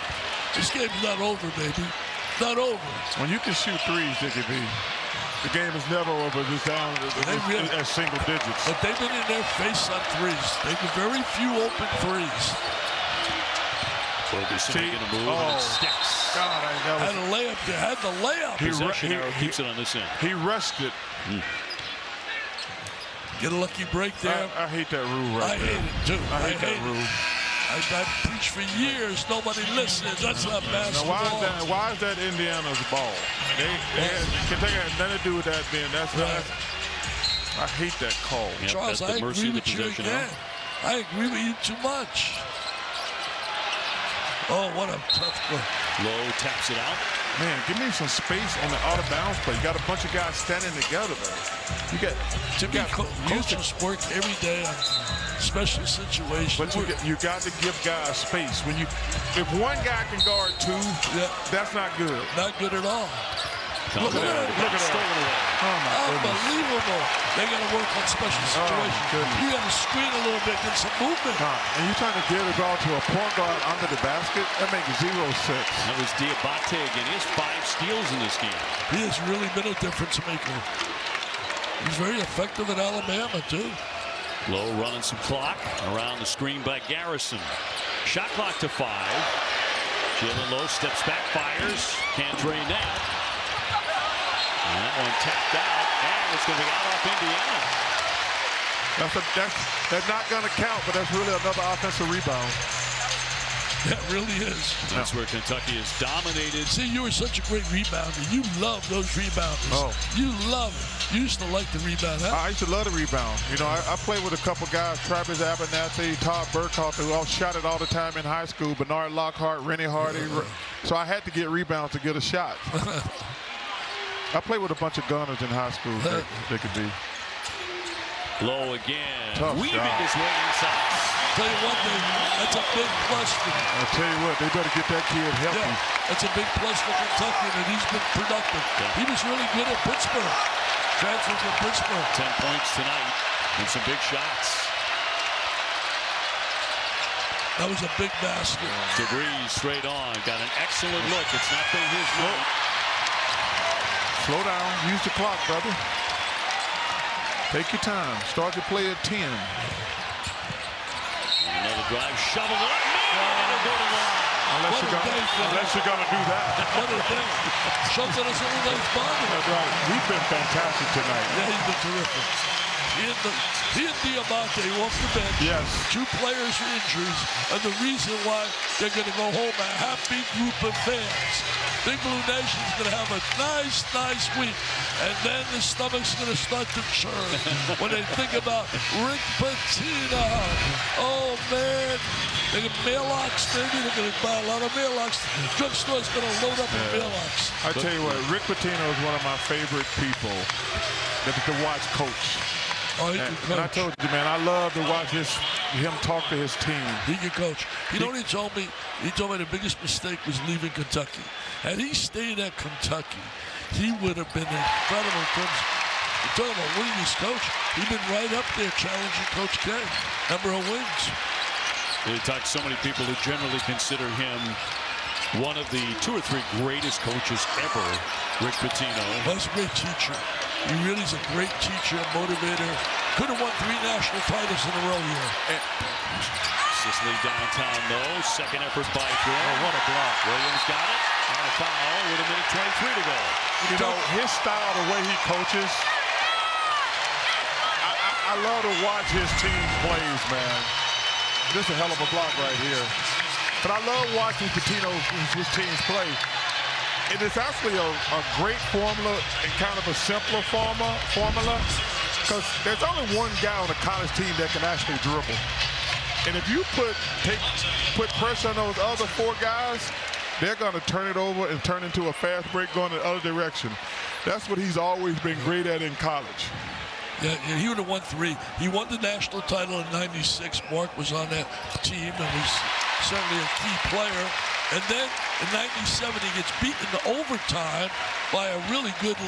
This game's not over, baby. Not over. When you can shoot threes, Dickie B, the game is never over. It's down at single digits. But they've been in their face on threes. They've been very few open threes. Wilkerson making a move and it sticks. God, had a layup there. Had the layup. Possession arrow keeps it on this end. He rushed it. Get a lucky break there. I hate that rule right there. I hate it too. I hate that rule. I preached for years. Nobody listens. That's not basketball. Now, why is that Indiana's ball? Kentucky has nothing to do with that being. That's right. I hate that call. Yep, Charles, I agree with you again. I agree with you too much. Oh, what a tough one. Lowe taps it out. Man, give me some space on the out-of-bounds play. You got a bunch of guys standing together, man. Coaches work every day on special situations. But you got to give guys space. If one guy can guard two, that's not good. Not good at all. Look at that. Look at that. Oh, my Unbelievable. They got to work on special situations. You got to screen a little bit, get some movement. And you're trying to get the ball to a point guard under the basket? That makes 0-6. That was Dioubate again. He has 5 steals in this game. He has really been a difference maker. He's very effective at Alabama, too. Lowe running some clock around the screen by Garrison. Shot clock to 5. Jalen Lowe steps back, fires. Can't drain that. And that one tapped out, and it's going to be out off Indiana. That's not going to count, but that's really another offensive rebound. That really is. That's where Kentucky is dominated. See, you were such a great rebounder. You love those rebounders. Oh. You love it. You used to like the rebound, huh? I used to love the rebound. You know, I played with a couple guys, Travis Abernathy, Todd Burkhoff, who all shot it all the time in high school, Bernard Lockhart, Rennie Hardy. So I had to get rebounds to get a shot. I played with a bunch of gunners in high school. They could be. Lowe again. Tough weaving shot. his way inside. Tell you one thing, that's a big plus for them. I'll tell you what, they better get that kid healthy. Yeah, that's a big plus for Kentucky, and he's been productive. He was really good at Pittsburgh. Transferred from Pittsburgh. 10 points tonight and some big shots. That was a big basket. DeVries straight on. Got an excellent look. It's not been his look. Slow down. Use the clock, brother. Take your time. Start your play at 10. Another drive. Shovel it up. It'll go to the line. Unless you're going to do that. What a day. Shows that it's only like fun. That's right. He's been fantastic tonight. Yeah, he's been terrific. He and Dioubate off the bench. Yes. 2 players with injuries. And the reason why they're going to go home a happy group of fans. Big Blue Nation's going to have a nice week. And then the stomach's going to start to churn when they think about Rick Pitino. Oh, man. They get mail-ox, maybe. They're going to buy a lot of mail-ox. Drugstore's going to load up with mail-ox. I tell you what, Rick Pitino is one of my favorite people to watch coach. Oh, he can coach. And I told you, man, I love to watch him talk to his team. He can coach. You know what he told me? He told me the biggest mistake was leaving Kentucky. Had he stayed at Kentucky, he would have been incredible in terms of talking about winningest coach. He'd been right up there challenging Coach K. Number of wins. He talked to so many people who generally consider him one of the 2 or 3 greatest coaches ever, Rick Pitino. He's a great teacher. He really is a great teacher and motivator. Could have won 3 national titles in a row here. Sicily downtown, though. Second effort by Thorne. Oh, what a block. Williams got it. And a foul with 1:23 to go. You know, his style, the way he coaches, I love to watch his team plays, man. This is a hell of a block right here. But I love watching his teams play. And it's actually a great formula and kind of a simpler formula because there's only one guy on a college team that can actually dribble. And if you put pressure on those other 4 guys, they're going to turn it over and turn into a fast break going in the other direction. That's what he's always been great at in college. Yeah, he would have won 3. He won the national title in '96. Mark was on that team and was certainly a key player. And then in '97, he gets beaten in overtime by a really good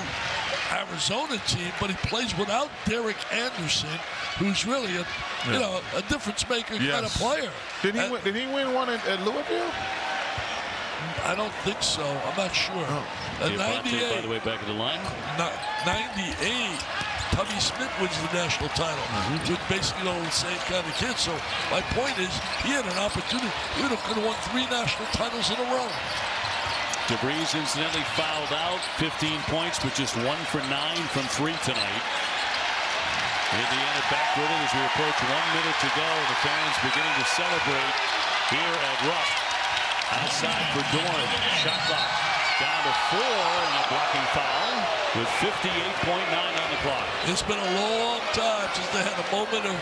Arizona team, but he plays without Derek Anderson, who's really a difference maker kind of player. Did he win one at Louisville? I don't think so. I'm not sure. Dioubate, by the way, back at the line. 98. Tubby Smith wins the national title with basically all the same kind of kids. So my point is, he had an opportunity. He could have won 3 national titles in a row. DeVries incidentally fouled out. 15 points, but just 1 for 9 from 3 tonight. Indiana back with it as we approach 1 minute to go. The fans beginning to celebrate. here at Rupp. Outside for Dorn. Shot clock down to 4 and a blocking foul with 58.9 on the clock. It's been a long time since they had a moment of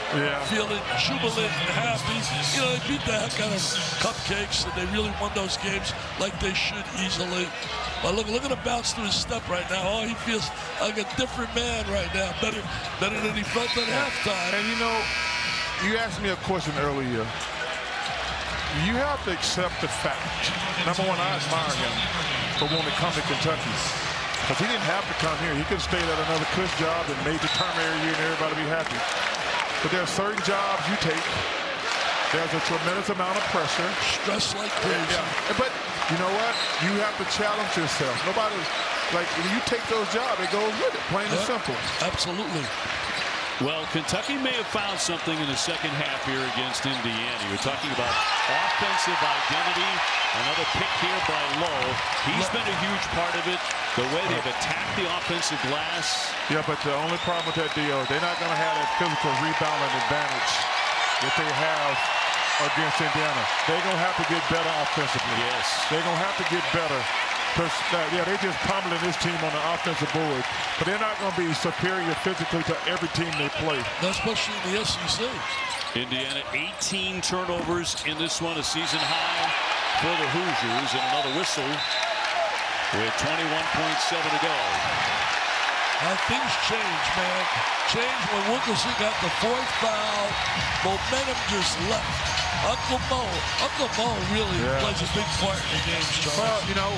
feeling jubilant and happy. You know, they beat the heck out of Cupcakes, and they really won those games like they should easily. But look at him bounce to his step right now. Oh, he feels like a different man right now. Better than he felt at halftime. And you know, you asked me a question earlier. You have to accept the fact. Number one, I admire him for wanting to come to Kentucky. Because he didn't have to come here. He could have stayed at another cush job and made the term every year and everybody be happy. But there are certain jobs you take. There's a tremendous amount of pressure. Stress like crazy. Yeah. But you know what? You have to challenge yourself. Nobody's like, when you take those jobs, it goes with it, plain and simple. Absolutely. Well, Kentucky may have found something in the second half here against Indiana. You're talking about offensive identity. Another pick here by Lowe. He's been a huge part of it. The way they've attacked the offensive glass. Yeah, but the only problem with that deal, they're not going to have that physical rebounding advantage that they have against Indiana. They're going to have to get better offensively. Yes. They're going to have to get better. Because, they're just pummeling this team on the offensive board. But they're not going to be superior physically to every team they play. Especially in the SEC. Indiana, 18 turnovers in this one, a season high for the Hoosiers. And another whistle with 21.7 to go. How things change, man. Change when Wilkerson got the 4th foul. Momentum just left. Uncle Mo really plays a big part in the game, Charles. Well, you know,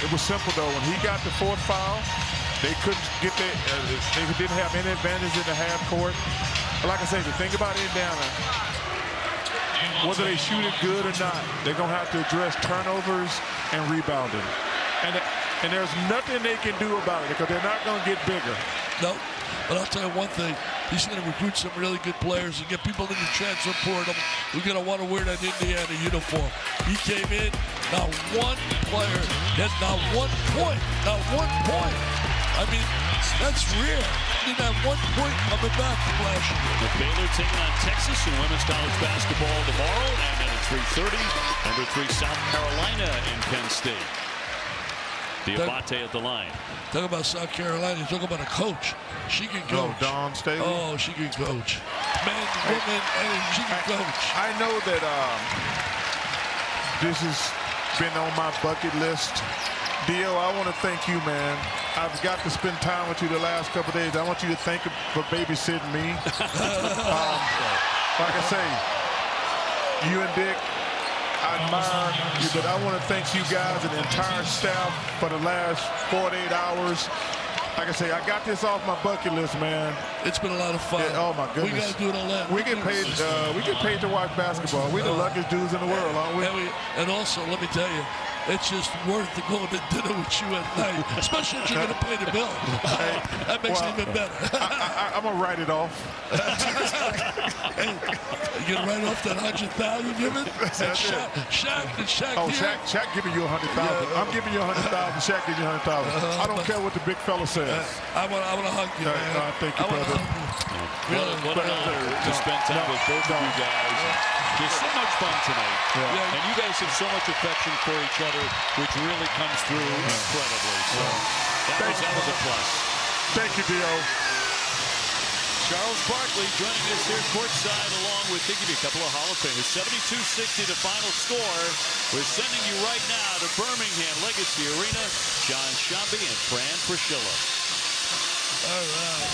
it was simple, though. When he got the 4th foul, they couldn't get they didn't have any advantage in the half court. But like I say, the thing about Indiana, whether they shoot it good or not, they're going to have to address turnovers and rebounding. And there's nothing they can do about it because they're not going to get bigger. No, but I'll tell you one thing. He's going to recruit some really good players and get people in the transfer portal who are going to want to wear that Indiana uniform. He came in, not one player, had not 1 point. Not 1 point. I mean, that's rare. He didn't have 1 point coming back from last year. With Baylor taking on Texas in women's college basketball tomorrow, and then at 3:30, number 3 South Carolina in Penn State. Dioubate at the line. Talk about South Carolina. Talk about a coach. She can coach. Oh, Dawn Staley. Oh, she can coach. Men, women, and she can coach. I know that this has been on my bucket list. Dio, I want to thank you, man. I've got to spend time with you the last couple of days. I want you to thank you for babysitting me. Like I say, you and Dick, I admire you, but I want to thank you guys and the entire staff for the last 48 hours. Like I say, I got this off my bucket list, man. It's been a lot of fun. Yeah, oh my goodness. We got to do it on that. We get paid to watch basketball. We're the luckiest dudes in the world, aren't we? And also, let me tell you, it's just worth to go to dinner with you at night, especially if you're going to pay the bill. That makes it even better. I'm going to write it off. Hey, you going to write off that $100,000 you've given? Shaq. Oh, Shaq giving you $100,000. I'm giving you $100,000. Shaq giving you $100,000. I don't care what the big fella says. I want to hug you, man. Thank you, brother. What an honor to spend time with both of you guys. Just so much fun tonight. And you guys have so much affection for each other, which really comes through incredibly. So that was a plus. Thank you, Dio. Charles Barkley joining us here courtside along with a couple of Hall of Famers. 72-60 the final score. We're sending you right now to Birmingham Legacy Arena. John Shambi and Fran Fraschilla. All right.